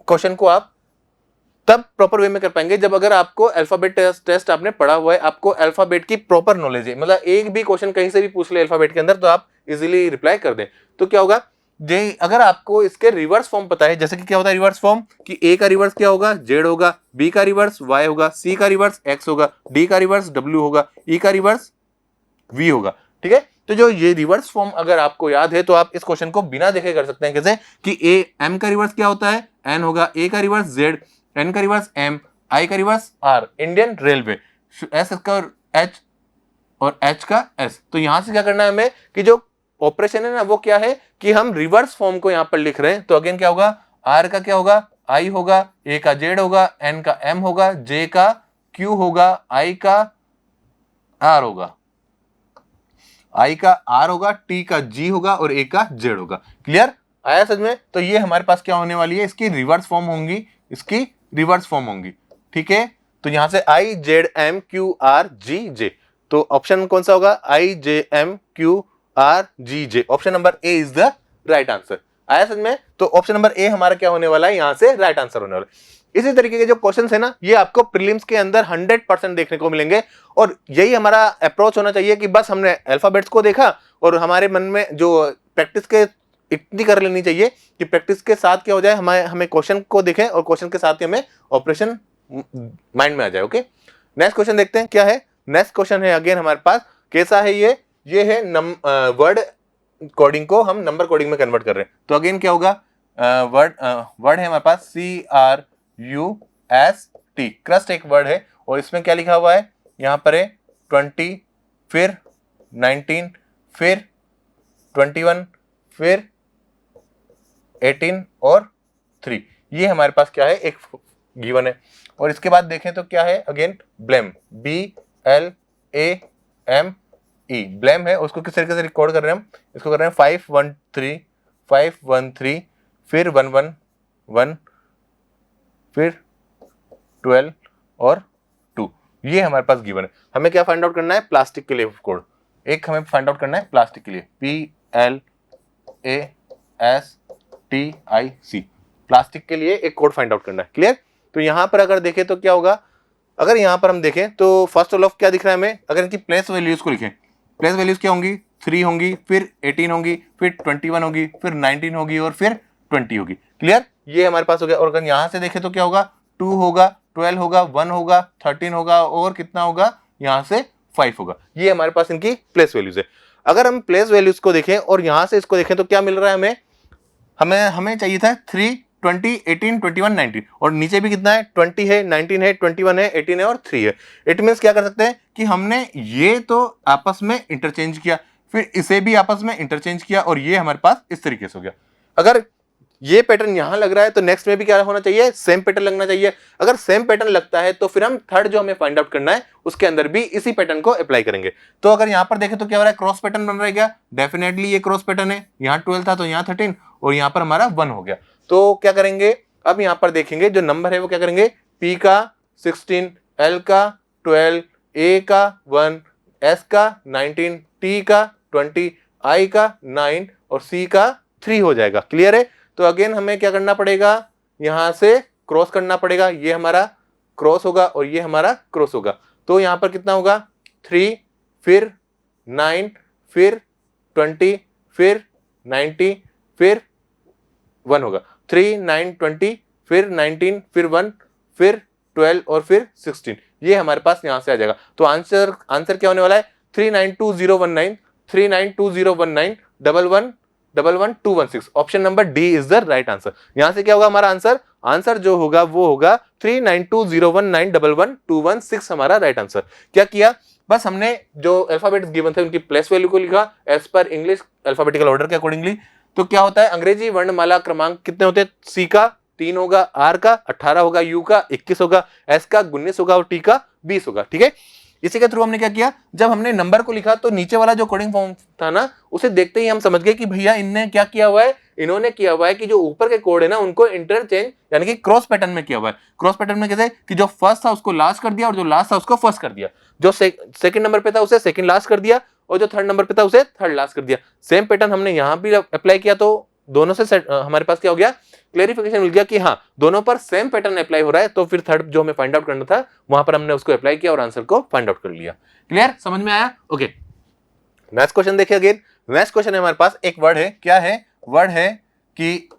क्वेश्चन को आप तब प्रॉपर वे में कर पाएंगे जब अगर आपको अल्फाबेट टेस्ट आपने पढ़ा हुआ है, आपको अल्फाबेट की प्रॉपर नॉलेज है, मतलब एक भी क्वेश्चन कहीं से भी पूछ ले अल्फाबेट के अंदर तो आप इजीली रिप्लाई कर दें। तो क्या होगा, अगर आपको इसके रिवर्स फॉर्म पता है, जैसे कि क्या होता है रिवर्स फॉर्म, कि ए का रिवर्स क्या होगा, जेड होगा, बी का रिवर्स वाई होगा, सी का रिवर्स एक्स होगा, डी का रिवर्स डब्ल्यू होगा, ई का रिवर्स वी होगा। ठीक है, तो जो ये रिवर्स फॉर्म अगर आपको याद है तो आप इस क्वेश्चन को बिना देखे कर सकते हैं। कैसे कि ए एम का रिवर्स क्या होता है, एन होगा, ए का रिवर्स जेड, एन का रिवर्स एम, आई का reverse R, Indian railway, S का एच और एच का एस। तो यहां से क्या करना है हमें कि जो ऑपरेशन है ना वो क्या है कि हम रिवर्स फॉर्म को यहां पर लिख रहे हैं। तो अगेन क्या होगा, आर का क्या होगा, आई होगा, ए का जेड होगा, एन का एम होगा, जे का क्यू होगा, आई का आर होगा, आई का आर होगा, टी का जी होगा और ए का जेड होगा। क्लियर आया समझ में? तो ये हमारे पास क्या होने वाली है, इसकी रिवर्स फॉर्म होंगी, इसकी रिवर्स फॉर्म होंगी। ठीक है, तो यहां से I Z M Q R G J, तो ऑप्शन कौन सा होगा, I J M Q R G J, option number A is the right answer. आया समझ में? तो ऑप्शन नंबर ए हमारा क्या होने वाला है, यहां से राइट आंसर होने वाला है। इसी तरीके के जो क्वेश्चंस है ना, ये आपको प्रीलिम्स के अंदर 100% देखने को मिलेंगे, और यही हमारा अप्रोच होना चाहिए कि बस हमने अल्फाबेट्स को देखा और हमारे मन में जो प्रैक्टिस के इतनी कर लेनी चाहिए कि प्रैक्टिस के साथ क्या हो जाए, हमें क्वेश्चन को देखें और क्वेश्चन के साथ ही हमें ऑपरेशन माइंड में आ जाए। ओके, नेक्स्ट क्वेश्चन देखते हैं क्या है। नेक्स्ट क्वेश्चन है अगेन हमारे पास, कैसा है ये है वर्ड कोडिंग को हम नंबर कोडिंग में कन्वर्ट कर रहे हैं। तो अगेन क्या होगा, वर्ड है हमारे पास CRUST, क्रस्ट एक वर्ड है, और इसमें क्या लिखा हुआ है, यहां पर है 20, फिर 19, फिर 21, फिर 18 और 3। ये हमारे पास क्या है, एक गिवन है। और इसके बाद देखें तो क्या है, अगेन ब्लेम, BLAME, ब्लेम है, उसको किस तरीके से रिकॉर्ड कर रहे हैं हम, इसको कर रहे हैं 513, 513, फिर 111, फिर 12 और 2। ये हमारे पास गिवन है। हमें क्या फाइंड आउट करना है, प्लास्टिक के लिए कोड एक हमें फाइंड आउट करना है, प्लास्टिक के लिए PLASTIC, प्लास्टिक के लिए एक कोड फाइंड आउट करना है। क्लियर? तो यहां पर अगर देखें तो क्या होगा, अगर यहां पर हम देखें तो फर्स्ट ऑफ क्या दिख रहा है हमें, अगर इनकी प्लेस वैल्यूज को लिखें, प्लेस वैल्यूज क्या होंगी, 3 होंगी, फिर 18 होंगी, फिर 21 होगी, फिर 19 होगी और फिर 20 होगी। क्लियर? ये हमारे पास हो गया। और अगर यहां से देखें तो क्या होगा, 2 होगा, 12 होगा, 1 होगा, 13 होगा और कितना होगा, यहां से 5 होगा। ये हमारे पास इनकी प्लेस वैल्यूज है। अगर हम प्लेस वैल्यूज को देखें और यहां से इसको देखें तो क्या मिल रहा है हमें चाहिए था 3, 20, 18, 21, 19, और नीचे भी कितना है, 20 है, 19 है, 21 है, 18 है और 3 है। इट मीन्स क्या कर सकते हैं कि हमने ये तो आपस में इंटरचेंज किया, फिर इसे भी आपस में इंटरचेंज किया, और ये हमारे पास इस तरीके से हो गया। अगर ये पैटर्न यहां लग रहा है तो नेक्स्ट में भी क्या होना चाहिए, सेम पैटर्न लगना चाहिए। अगर सेम पैटर्न लगता है तो फिर हम थर्ड जो हमें फाइंड आउट करना है उसके अंदर भी इसी पैटर्न को अप्लाई करेंगे। तो अगर यहां पर देखें तो क्या हो रहा है, क्रॉस पैटर्न बन रहा है क्या, डेफिनेटली ये क्रॉस पैटर्न है। यहाँ 12 था तो यहाँ 13 और यहाँ पर हमारा 1 हो गया। तो क्या करेंगे, अब यहां पर देखेंगे जो नंबर है वो क्या करेंगे, P का 16, L का 12, A का 1, S का 19, T का 20, I का 9 और C का 3 हो जाएगा। क्लियर है? तो अगेन हमें क्या करना पड़ेगा, यहां से क्रॉस करना पड़ेगा। ये हमारा क्रॉस होगा और ये हमारा क्रॉस होगा, तो यहाँ पर कितना होगा 3 फिर 9 फिर 20 फिर 90 फिर 1 होगा, 3 9 20 फिर 19 फिर 1 फिर 12 और फिर 16, ये हमारे पास यहाँ से आ जाएगा। तो आंसर क्या होने वाला है 392019 392019 11111216। Option number D is the right answer. यहां से क्या होगा हमारा आंसर जो होगा वो होगा 392019 हमारा राइट आंसर। क्या किया, बस हमने जो अल्फाबेट्स गिवन थे उनकी प्लेस वैल्यू को लिखा एज पर इंग्लिश अल्फाबेटिकल ऑर्डर के अकॉर्डिंगली। तो क्या होता है अंग्रेजी वर्णमाला क्रमांक कितने होते हैं, सी का 3 होगा, आर का 18 होगा, यू का 21 होगा, एस का 19 होगा और टी का 20 होगा। ठीक है, इसी के थ्रू हमने क्या किया, जब हमने नंबर को लिखा तो नीचे वाला जो कोडिंग फॉर्म था ना उसे देखते ही हम समझ गए कि भैया इनने क्या किया हुआ है, इन्होंने किया हुआ है कि जो ऊपर के कोड है ना उनको इंटरचेंज यानी कि क्रॉस पैटर्न में किया हुआ है। क्रॉस पैटर्न में कैसे कि जो फर्स्ट था उसको लास्ट कर दिया और जो लास्ट था उसको फर्स्ट कर दिया, जो सेकंड नंबर पे था उसे सेकंड लास्ट कर दिया और जो थर्ड नंबर पे था उसे थर्ड लास्ट कर दिया। सेम पैटर्न हमने यहाँ भी अप्लाई किया तो दोनों से हमारे पास क्या हो गया, क्लेरिफिकेशन मिल गया कि हाँ दोनों पर सेम पैटर्न अप्लाई हो रहा है। तो फिर थर्ड जो हमें फाइंड आउट करना था वहां पर हमने उसको अप्लाई किया और आंसर को फाइंड आउट कर लिया। क्लियर, समझ में आया? ओके, नेक्स्ट क्वेश्चन देखिए अगेन। नेक्स्ट क्वेश्चन है हमारे पास एक वर्ड है, क्या है वर्ड है कि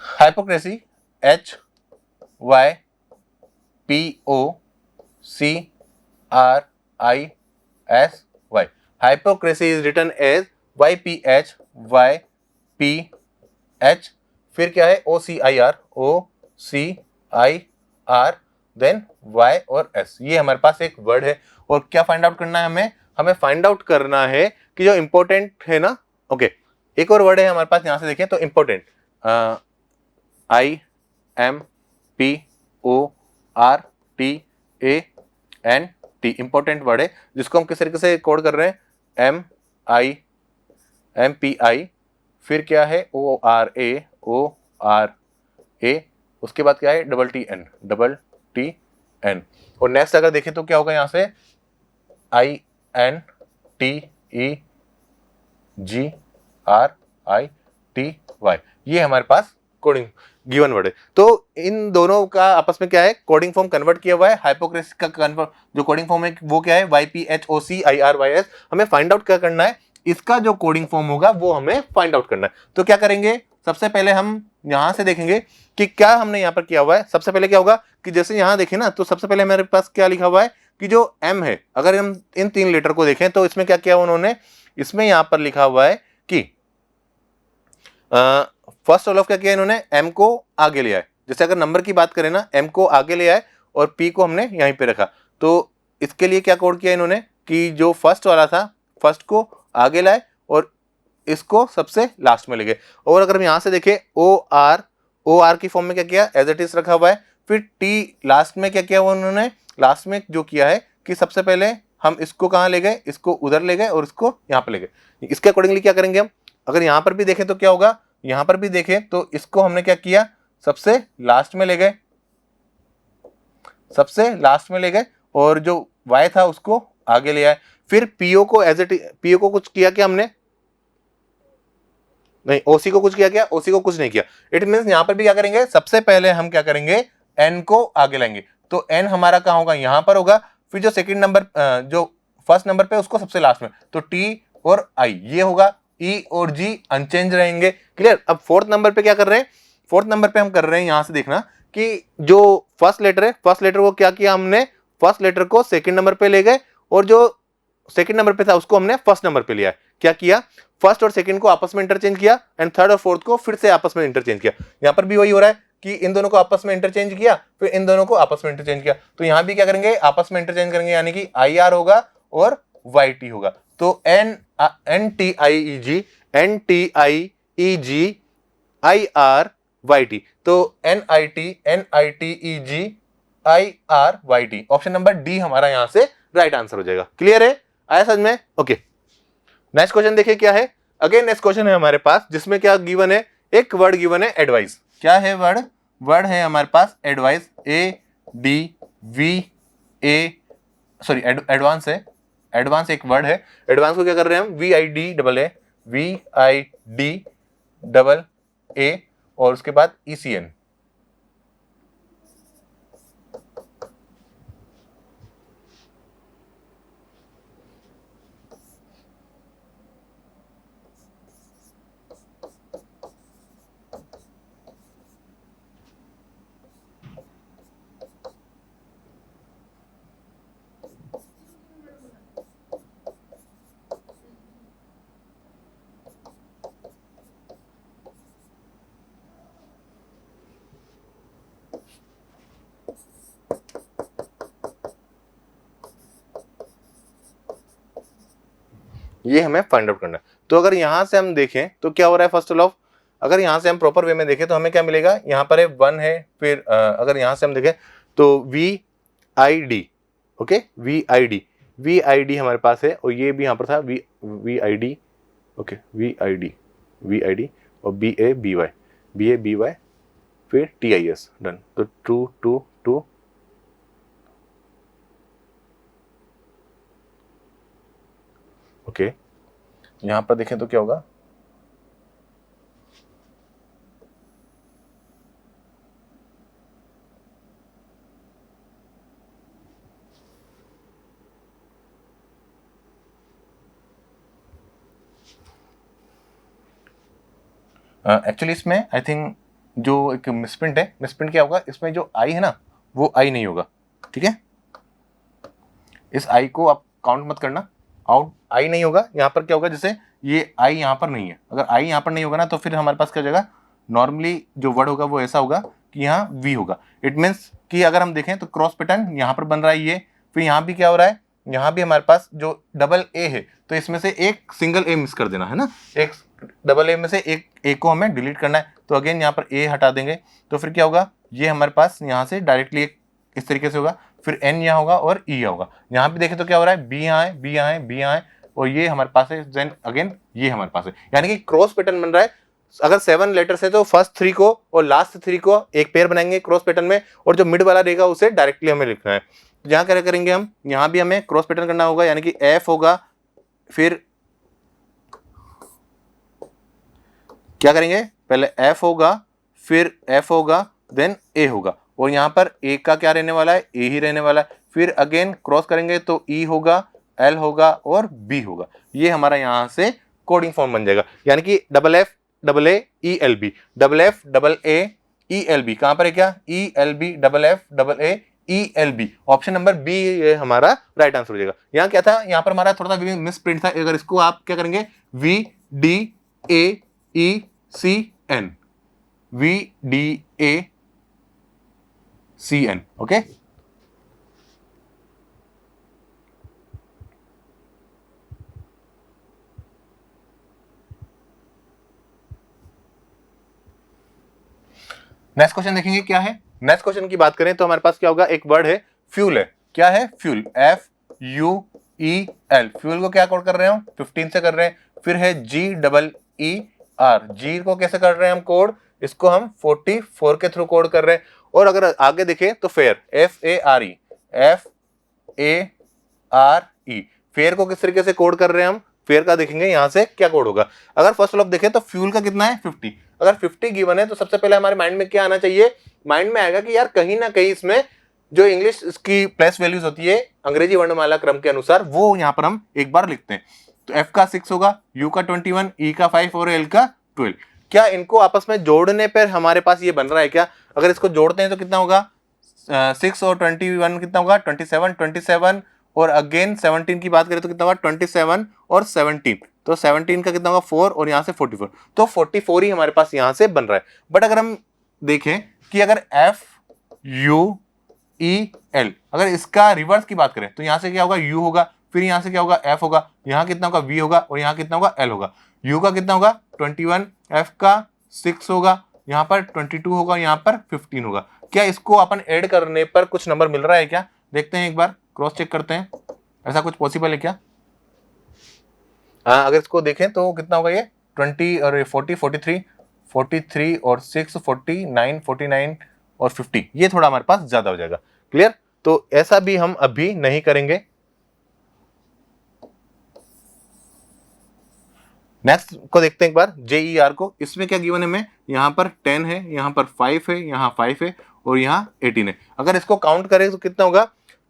hypocrisy, HYPOCRISY। Hypocrisy is written as YPHYPH, फिर क्या है OCIR देन Y और S। ये हमारे पास एक वर्ड है और क्या फाइंड आउट करना है हमें फाइंड आउट करना है कि जो इंपॉर्टेंट है ना। ओके, एक और वर्ड है हमारे पास, यहां से देखें तो इंपॉर्टेंट IMPORTANT, इंपॉर्टेंट वर्ड है जिसको हम किस तरीके से कोड कर रहे हैं MPI, फिर क्या है ORA, उसके बाद क्या है TTN, और नेक्स्ट अगर देखें तो क्या होगा यहाँ से INTEGRITY। ये हमारे पास कोडिंग गिवन वर्ड है। तो इन दोनों का आपस में क्या है, कोडिंग फॉर्म कन्वर्ट किया हुआ है। हाइपोक्रेसी का कन्वर्ट जो कोडिंग फॉर्म है वो क्या है YPHOCIRYS। हमें फाइंड आउट क्या करना है, इसका जो कोडिंग फॉर्म होगा वो हमें फाइंड आउट करना है। तो क्या करेंगे, सबसे पहले हम यहां से देखेंगे कि क्या हमने यहाँ पर किया हुआ है। सबसे पहले क्या होगा कि जैसे यहाँ देखें ना, तो सबसे पहले हमारे पास क्या लिखा हुआ है कि जो M है, अगर हम इन 3 लेटर को देखें तो इसमें क्या किया उन्होंने, इसमें यहाँ पर लिखा हुआ है कि फर्स्ट ऑल ऑफ क्या किया इन्होंने, M को आगे ले आए। जैसे अगर नंबर की बात करें ना, M को आगे ले आए और P को हमने यहीं पे रखा। तो इसके लिए क्या कोड किया इन्होंने कि जो फर्स्ट वाला था फर्स्ट को आगे लाए और इसको सबसे लास्ट में ले गए। और अगर हम यहाँ से देखें OR की फॉर्म में क्या किया, एज इट इज रखा हुआ है। फिर T लास्ट में क्या किया हुआ उन्होंने, लास्ट में जो किया है कि सबसे पहले हम इसको कहाँ ले गए, इसको उधर ले गए और इसको यहाँ पे ले गए। इसके अकॉर्डिंगली क्या करेंगे हम, अगर यहाँ पर भी देखें तो क्या होगा, यहाँ पर भी देखें तो इसको हमने क्या किया, सबसे लास्ट में ले गए, सबसे लास्ट में ले गए और जो Y था उसको आगे ले आए। फिर PO को PO को कुछ किया क्या हमने, नहीं, OC को कुछ किया क्या, OC को कुछ नहीं किया। इट मींस यहाँ पर भी क्या करेंगे, सबसे पहले हम क्या करेंगे N को आगे लाएंगे। तो N हमारा कहाँ होगा, यहाँ पर होगा। फिर जो सेकंड नंबर जो फर्स्ट नंबर पे उसको सबसे लास्ट में, तो T और I ये होगा, E और G अनचेंज रहेंगे। क्लियर। अब फोर्थ नंबर पे क्या कर रहे हैं, फोर्थ नंबर पे हम कर रहे हैं यहाँ से देखना कि जो फर्स्ट लेटर है, फर्स्ट लेटर को क्या किया हमने, फर्स्ट लेटर को सेकंड नंबर पे ले गए और जो सेकंड नंबर पे था उसको हमने फर्स्ट नंबर पे लिया। क्या किया, फर्स्ट और सेकंड को आपस में इंटरचेंज किया एंड थर्ड और फोर्थ को फिर से आपस में इंटरचेंज किया। यहाँ पर भी वही हो रहा है कि इन दोनों को आपस में इंटरचेंज किया, फिर इन दोनों को आपस में इंटरचेंज किया। तो यहाँ भी क्या करेंगे, आपस में इंटरचेंज करेंगे, यानी कि IR होगा और YT होगा। तो NTIEG IRYT, तो NITEG IRYT, option number D हमारा यहाँ से राइट आंसर हो जाएगा। क्लियर है, आया समझ में? ओके, नेक्स्ट क्वेश्चन देखिए क्या है। अगेन नेक्स्ट क्वेश्चन है हमारे पास जिसमें क्या गिवन है, एक वर्ड गिवन है एडवाइस। क्या है वर्ड, वर्ड है हमारे पास एडवाइस, एडवांस है, एडवांस एक वर्ड है। एडवांस को क्या कर रहे हैं हम, VIDAA और उसके बाद ECN। ये हमें फाइंड आउट करना है। तो अगर यहाँ से हम देखें तो क्या हो रहा है, फर्स्ट ऑफ अगर यहाँ से हम प्रॉपर वे में देखें तो हमें क्या मिलेगा, यहाँ पर है 1 है, फिर अगर यहाँ से हम देखें तो VID, ओके, VID हमारे पास है, और ये भी यहाँ पर था VID, ओके, VID और BA BY फिर TIS, डन। तो 2 2 2, ओके, यहाँ पर देखें तो क्या होगा, एक्चुअली इसमें आई थिंक जो एक मिसप्रिंट है, मिसप्रिंट क्या होगा, इसमें जो आई है ना वो आई नहीं होगा, ठीक है, इस आई को आप काउंट मत करना, आउट आई नहीं होगा। यहाँ पर क्या होगा, जैसे ये आई यहाँ पर नहीं है, अगर आई यहाँ पर नहीं होगा ना तो फिर हमारे पास क्या हो जाएगा, नॉर्मली जो वर्ड होगा वो ऐसा होगा कि यहाँ वी होगा। इट मीन्स कि अगर हम देखें तो क्रॉस पैटर्न यहाँ पर बन रहा है ये, फिर यहाँ भी क्या हो रहा है, यहाँ भी हमारे पास जो डबल ए है तो इसमें से एक सिंगल ए मिस कर देना है ना, एक डबल ए में से एक ए को हमें डिलीट करना है, तो अगेन यहाँ पर ए हटा देंगे तो फिर क्या होगा, ये हमारे पास यहाँ से डायरेक्टली एक इस तरीके से होगा, फिर एन यहाँ होगा और ई होगा। यहाँ पे देखें तो क्या हो रहा है, बी यहाँ है, बी यहाँ है, बी यहाँ है, और ये हमारे पास है, देन अगेन ये हमारे पास है, यानी कि क्रॉस पैटर्न बन रहा है। अगर 7 लेटर्स है तो फर्स्ट 3 को और लास्ट 3 को एक पेयर बनाएंगे क्रॉस पैटर्न में, और जो मिड वाला रहेगा उसे डायरेक्टली हमें लिखना है। तो यहाँ क्या करेंगे हम, यहाँ भी हमें क्रॉस पैटर्न करना होगा, यानी कि एफ होगा, फिर क्या करेंगे, पहले एफ होगा, फिर एफ होगा, देन ए होगा, और यहाँ पर ए का क्या रहने वाला है, ए ही रहने वाला है, फिर अगेन क्रॉस करेंगे तो ई होगा, एल होगा और बी होगा। ये हमारा यहाँ से कोडिंग फॉर्म बन जाएगा, यानी कि FFAELB, FFAELB कहाँ पर है, क्या ELB, FFAELB, option number B ये हमारा राइट आंसर हो जाएगा। यहाँ क्या था, यहाँ पर हमारा थोड़ा सा मिस प्रिंट था, अगर इसको आप क्या करेंगे, VDAECN, VDACN, okay. Next question देखेंगे क्या है। नेक्स्ट क्वेश्चन की बात करें तो हमारे पास क्या होगा, एक वर्ड है फ्यूल है, क्या है फ्यूल, FUEL, फ्यूल को क्या कोड कर रहे हैं हम, 15 से कर रहे हैं। फिर है GEER, जी को कैसे कर रहे हैं हम कोड, इसको हम 44 के थ्रू कोड कर रहे हैं। और अगर आगे देखें तो फेयर, FARE, फेयर को किस तरीके से कोड कर रहे हैं हम, फेयर का देखेंगे यहाँ से क्या कोड होगा। अगर फर्स्ट ऑफ देखें तो फ्यूल का कितना है 50, अगर 50 गिवन है तो सबसे पहले हमारे माइंड में क्या आना चाहिए, माइंड में आएगा कि यार कहीं ना कहीं इसमें जो इंग्लिश की प्लेस वैल्यूज होती है अंग्रेजी वर्णमाला क्रम के अनुसार वो यहाँ पर हम एक बार लिखते हैं। तो F का 6 होगा, U का 21, E का 5 और L का 12। क्या इनको आपस में जोड़ने पर हमारे पास ये बन रहा है क्या, अगर इसको जोड़ते हैं तो कितना होगा, 6 और 21 कितना होगा, 27 और अगेन 17 की बात करें तो कितना होगा, 27 और 17, तो 17 का कितना होगा 4 और यहाँ से 44, तो 44 ही हमारे पास यहाँ से बन रहा है। बट अगर हम देखें कि अगर FUEL, अगर इसका रिवर्स की बात करें तो यहाँ से क्या होगा, U होगा, फिर यहाँ से क्या होगा, F होगा, यहाँ कितना होगा V होगा, और यहाँ कितना होगा L होगा। U का कितना होगा 21, F का 6 होगा, यहाँ पर 22 होगा, यहाँ पर 15 होगा। क्या इसको अपन ऐड करने पर कुछ नंबर मिल रहा है क्या, देखते हैं एक बार, क्रॉस चेक करते हैं, ऐसा कुछ पॉसिबल है क्या। हाँ, अगर इसको देखें तो कितना होगा ये 20 और 40, 43 और 6 49 और 50, ये थोड़ा हमारे पास ज्यादा हो जाएगा। क्लियर, तो ऐसा भी हम अभी नहीं करेंगे। नेक्स्ट को देखते हैं एक बार, JER को, इसमें क्या गिवन है हमें, यहाँ पर 10 है, यहाँ पर 5 है, यहाँ 5 है और यहाँ 18 है। अगर इसको काउंट करें तो कितना होगा,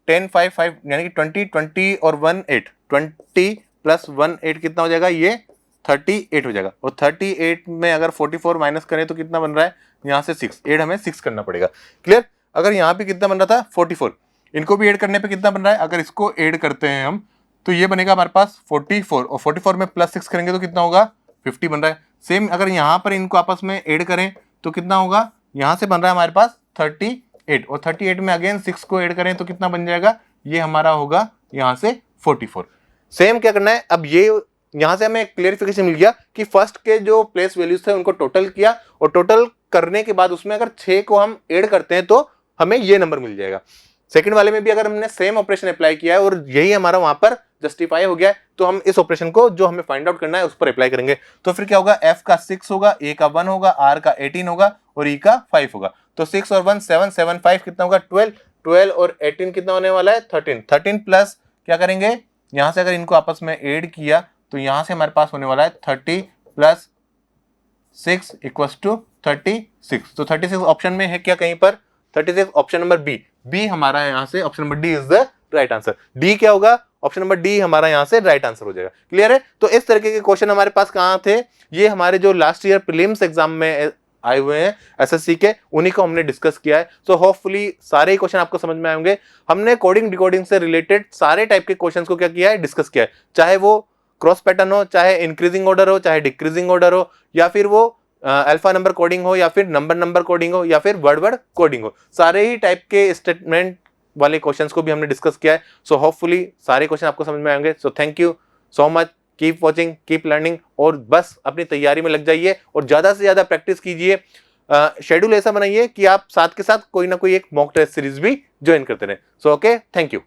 10 5 5 यानी कि 20 और 1 8, 20 प्लस 1 8 कितना हो जाएगा, ये 38 हो जाएगा। और 38 में अगर 44 माइनस करें तो कितना बन रहा है, यहाँ से 6, ऐड हमें 6 करना पड़ेगा। क्लियर, अगर यहाँ पे कितना बन रहा था 44, इनको भी ऐड करने पे कितना बन रहा है, अगर इसको ऐड करते हैं हम तो ये बनेगा हमारे पास 44, और 44 में प्लस 6 करेंगे तो कितना होगा 50 बन रहा है। सेम अगर यहाँ पर इनको आपस में ऐड करें तो कितना होगा, यहाँ से बन रहा है हमारे पास 38, और 38 में अगेन 6 को ऐड करें तो कितना बन जाएगा, ये हमारा होगा यहाँ से 44। सेम क्या करना है, अब ये यहाँ से हमें एक क्लियरिफिकेशन मिल गया कि फर्स्ट के जो प्लेस वैल्यूज थे उनको टोटल किया और टोटल करने के बाद उसमें अगर 6 को हम ऐड करते हैं तो हमें ये नंबर मिल जाएगा। सेकंड वाले में भी अगर हमने सेम ऑपरेशन अप्लाई किया है और यही हमारा वहां पर जस्टिफाई हो गया है तो हम इस ऑपरेशन को जो हमें फाइंड आउट करना है उस पर अप्लाई करेंगे। तो फिर क्या होगा, f का 6 होगा, a का 1 होगा, r का 18 होगा और e का 5 होगा। तो 6 और 1 7, 7 5 कितना होगा 12, 12 और 18 कितना होने वाला है 13, 13 प्लस क्या करेंगे यहां से अगर इनको आपस में ऐड किया तो यहां से हमारे पास होने वाला है 30 प्लस 6 इक्वल्स टू 36। तो 36 ऑप्शन में है क्या कहीं पर, 36 ऑप्शन नंबर बी हमारा यहाँ से option number D is the right answer. D क्या होगा, ऑप्शन नंबर डी हमारा यहाँ से राइट आंसर हो जाएगा। क्लियर है। तो इस तरीके के क्वेश्चन हमारे पास कहाँ थे, ये हमारे जो लास्ट ईयर प्रीलिम्स एग्जाम में आए हुए हैं एसएससी के, उन्हीं को हमने डिस्कस किया है। सो होपफुली सारे ही क्वेश्चन आपको समझ में आए होंगे। हमने कोडिंग डिकोडिंग से रिलेटेड सारे टाइप के क्वेश्चंस को क्या किया है, डिस्कस किया है, चाहे वो क्रॉस पैटर्न हो, चाहे इंक्रीजिंग ऑर्डर हो, चाहे डिक्रीजिंग ऑर्डर हो, या फिर वो अल्फा नंबर कोडिंग हो, या फिर नंबर कोडिंग हो, या फिर वर्ड कोडिंग हो, सारे ही टाइप के स्टेटमेंट वाले क्वेश्चंस को भी हमने डिस्कस किया है। सो होपफुली सारे क्वेश्चन आपको समझ में आएंगे। So thank you so much, keep watching, keep learning, और बस अपनी तैयारी में लग जाइए और ज्यादा से ज्यादा प्रैक्टिस कीजिए। शेड्यूल ऐसा बनाइए कि आप साथ के साथ कोई ना कोई एक मॉक टेस्ट सीरीज भी ज्वाइन करते रहें। So okay, thank you.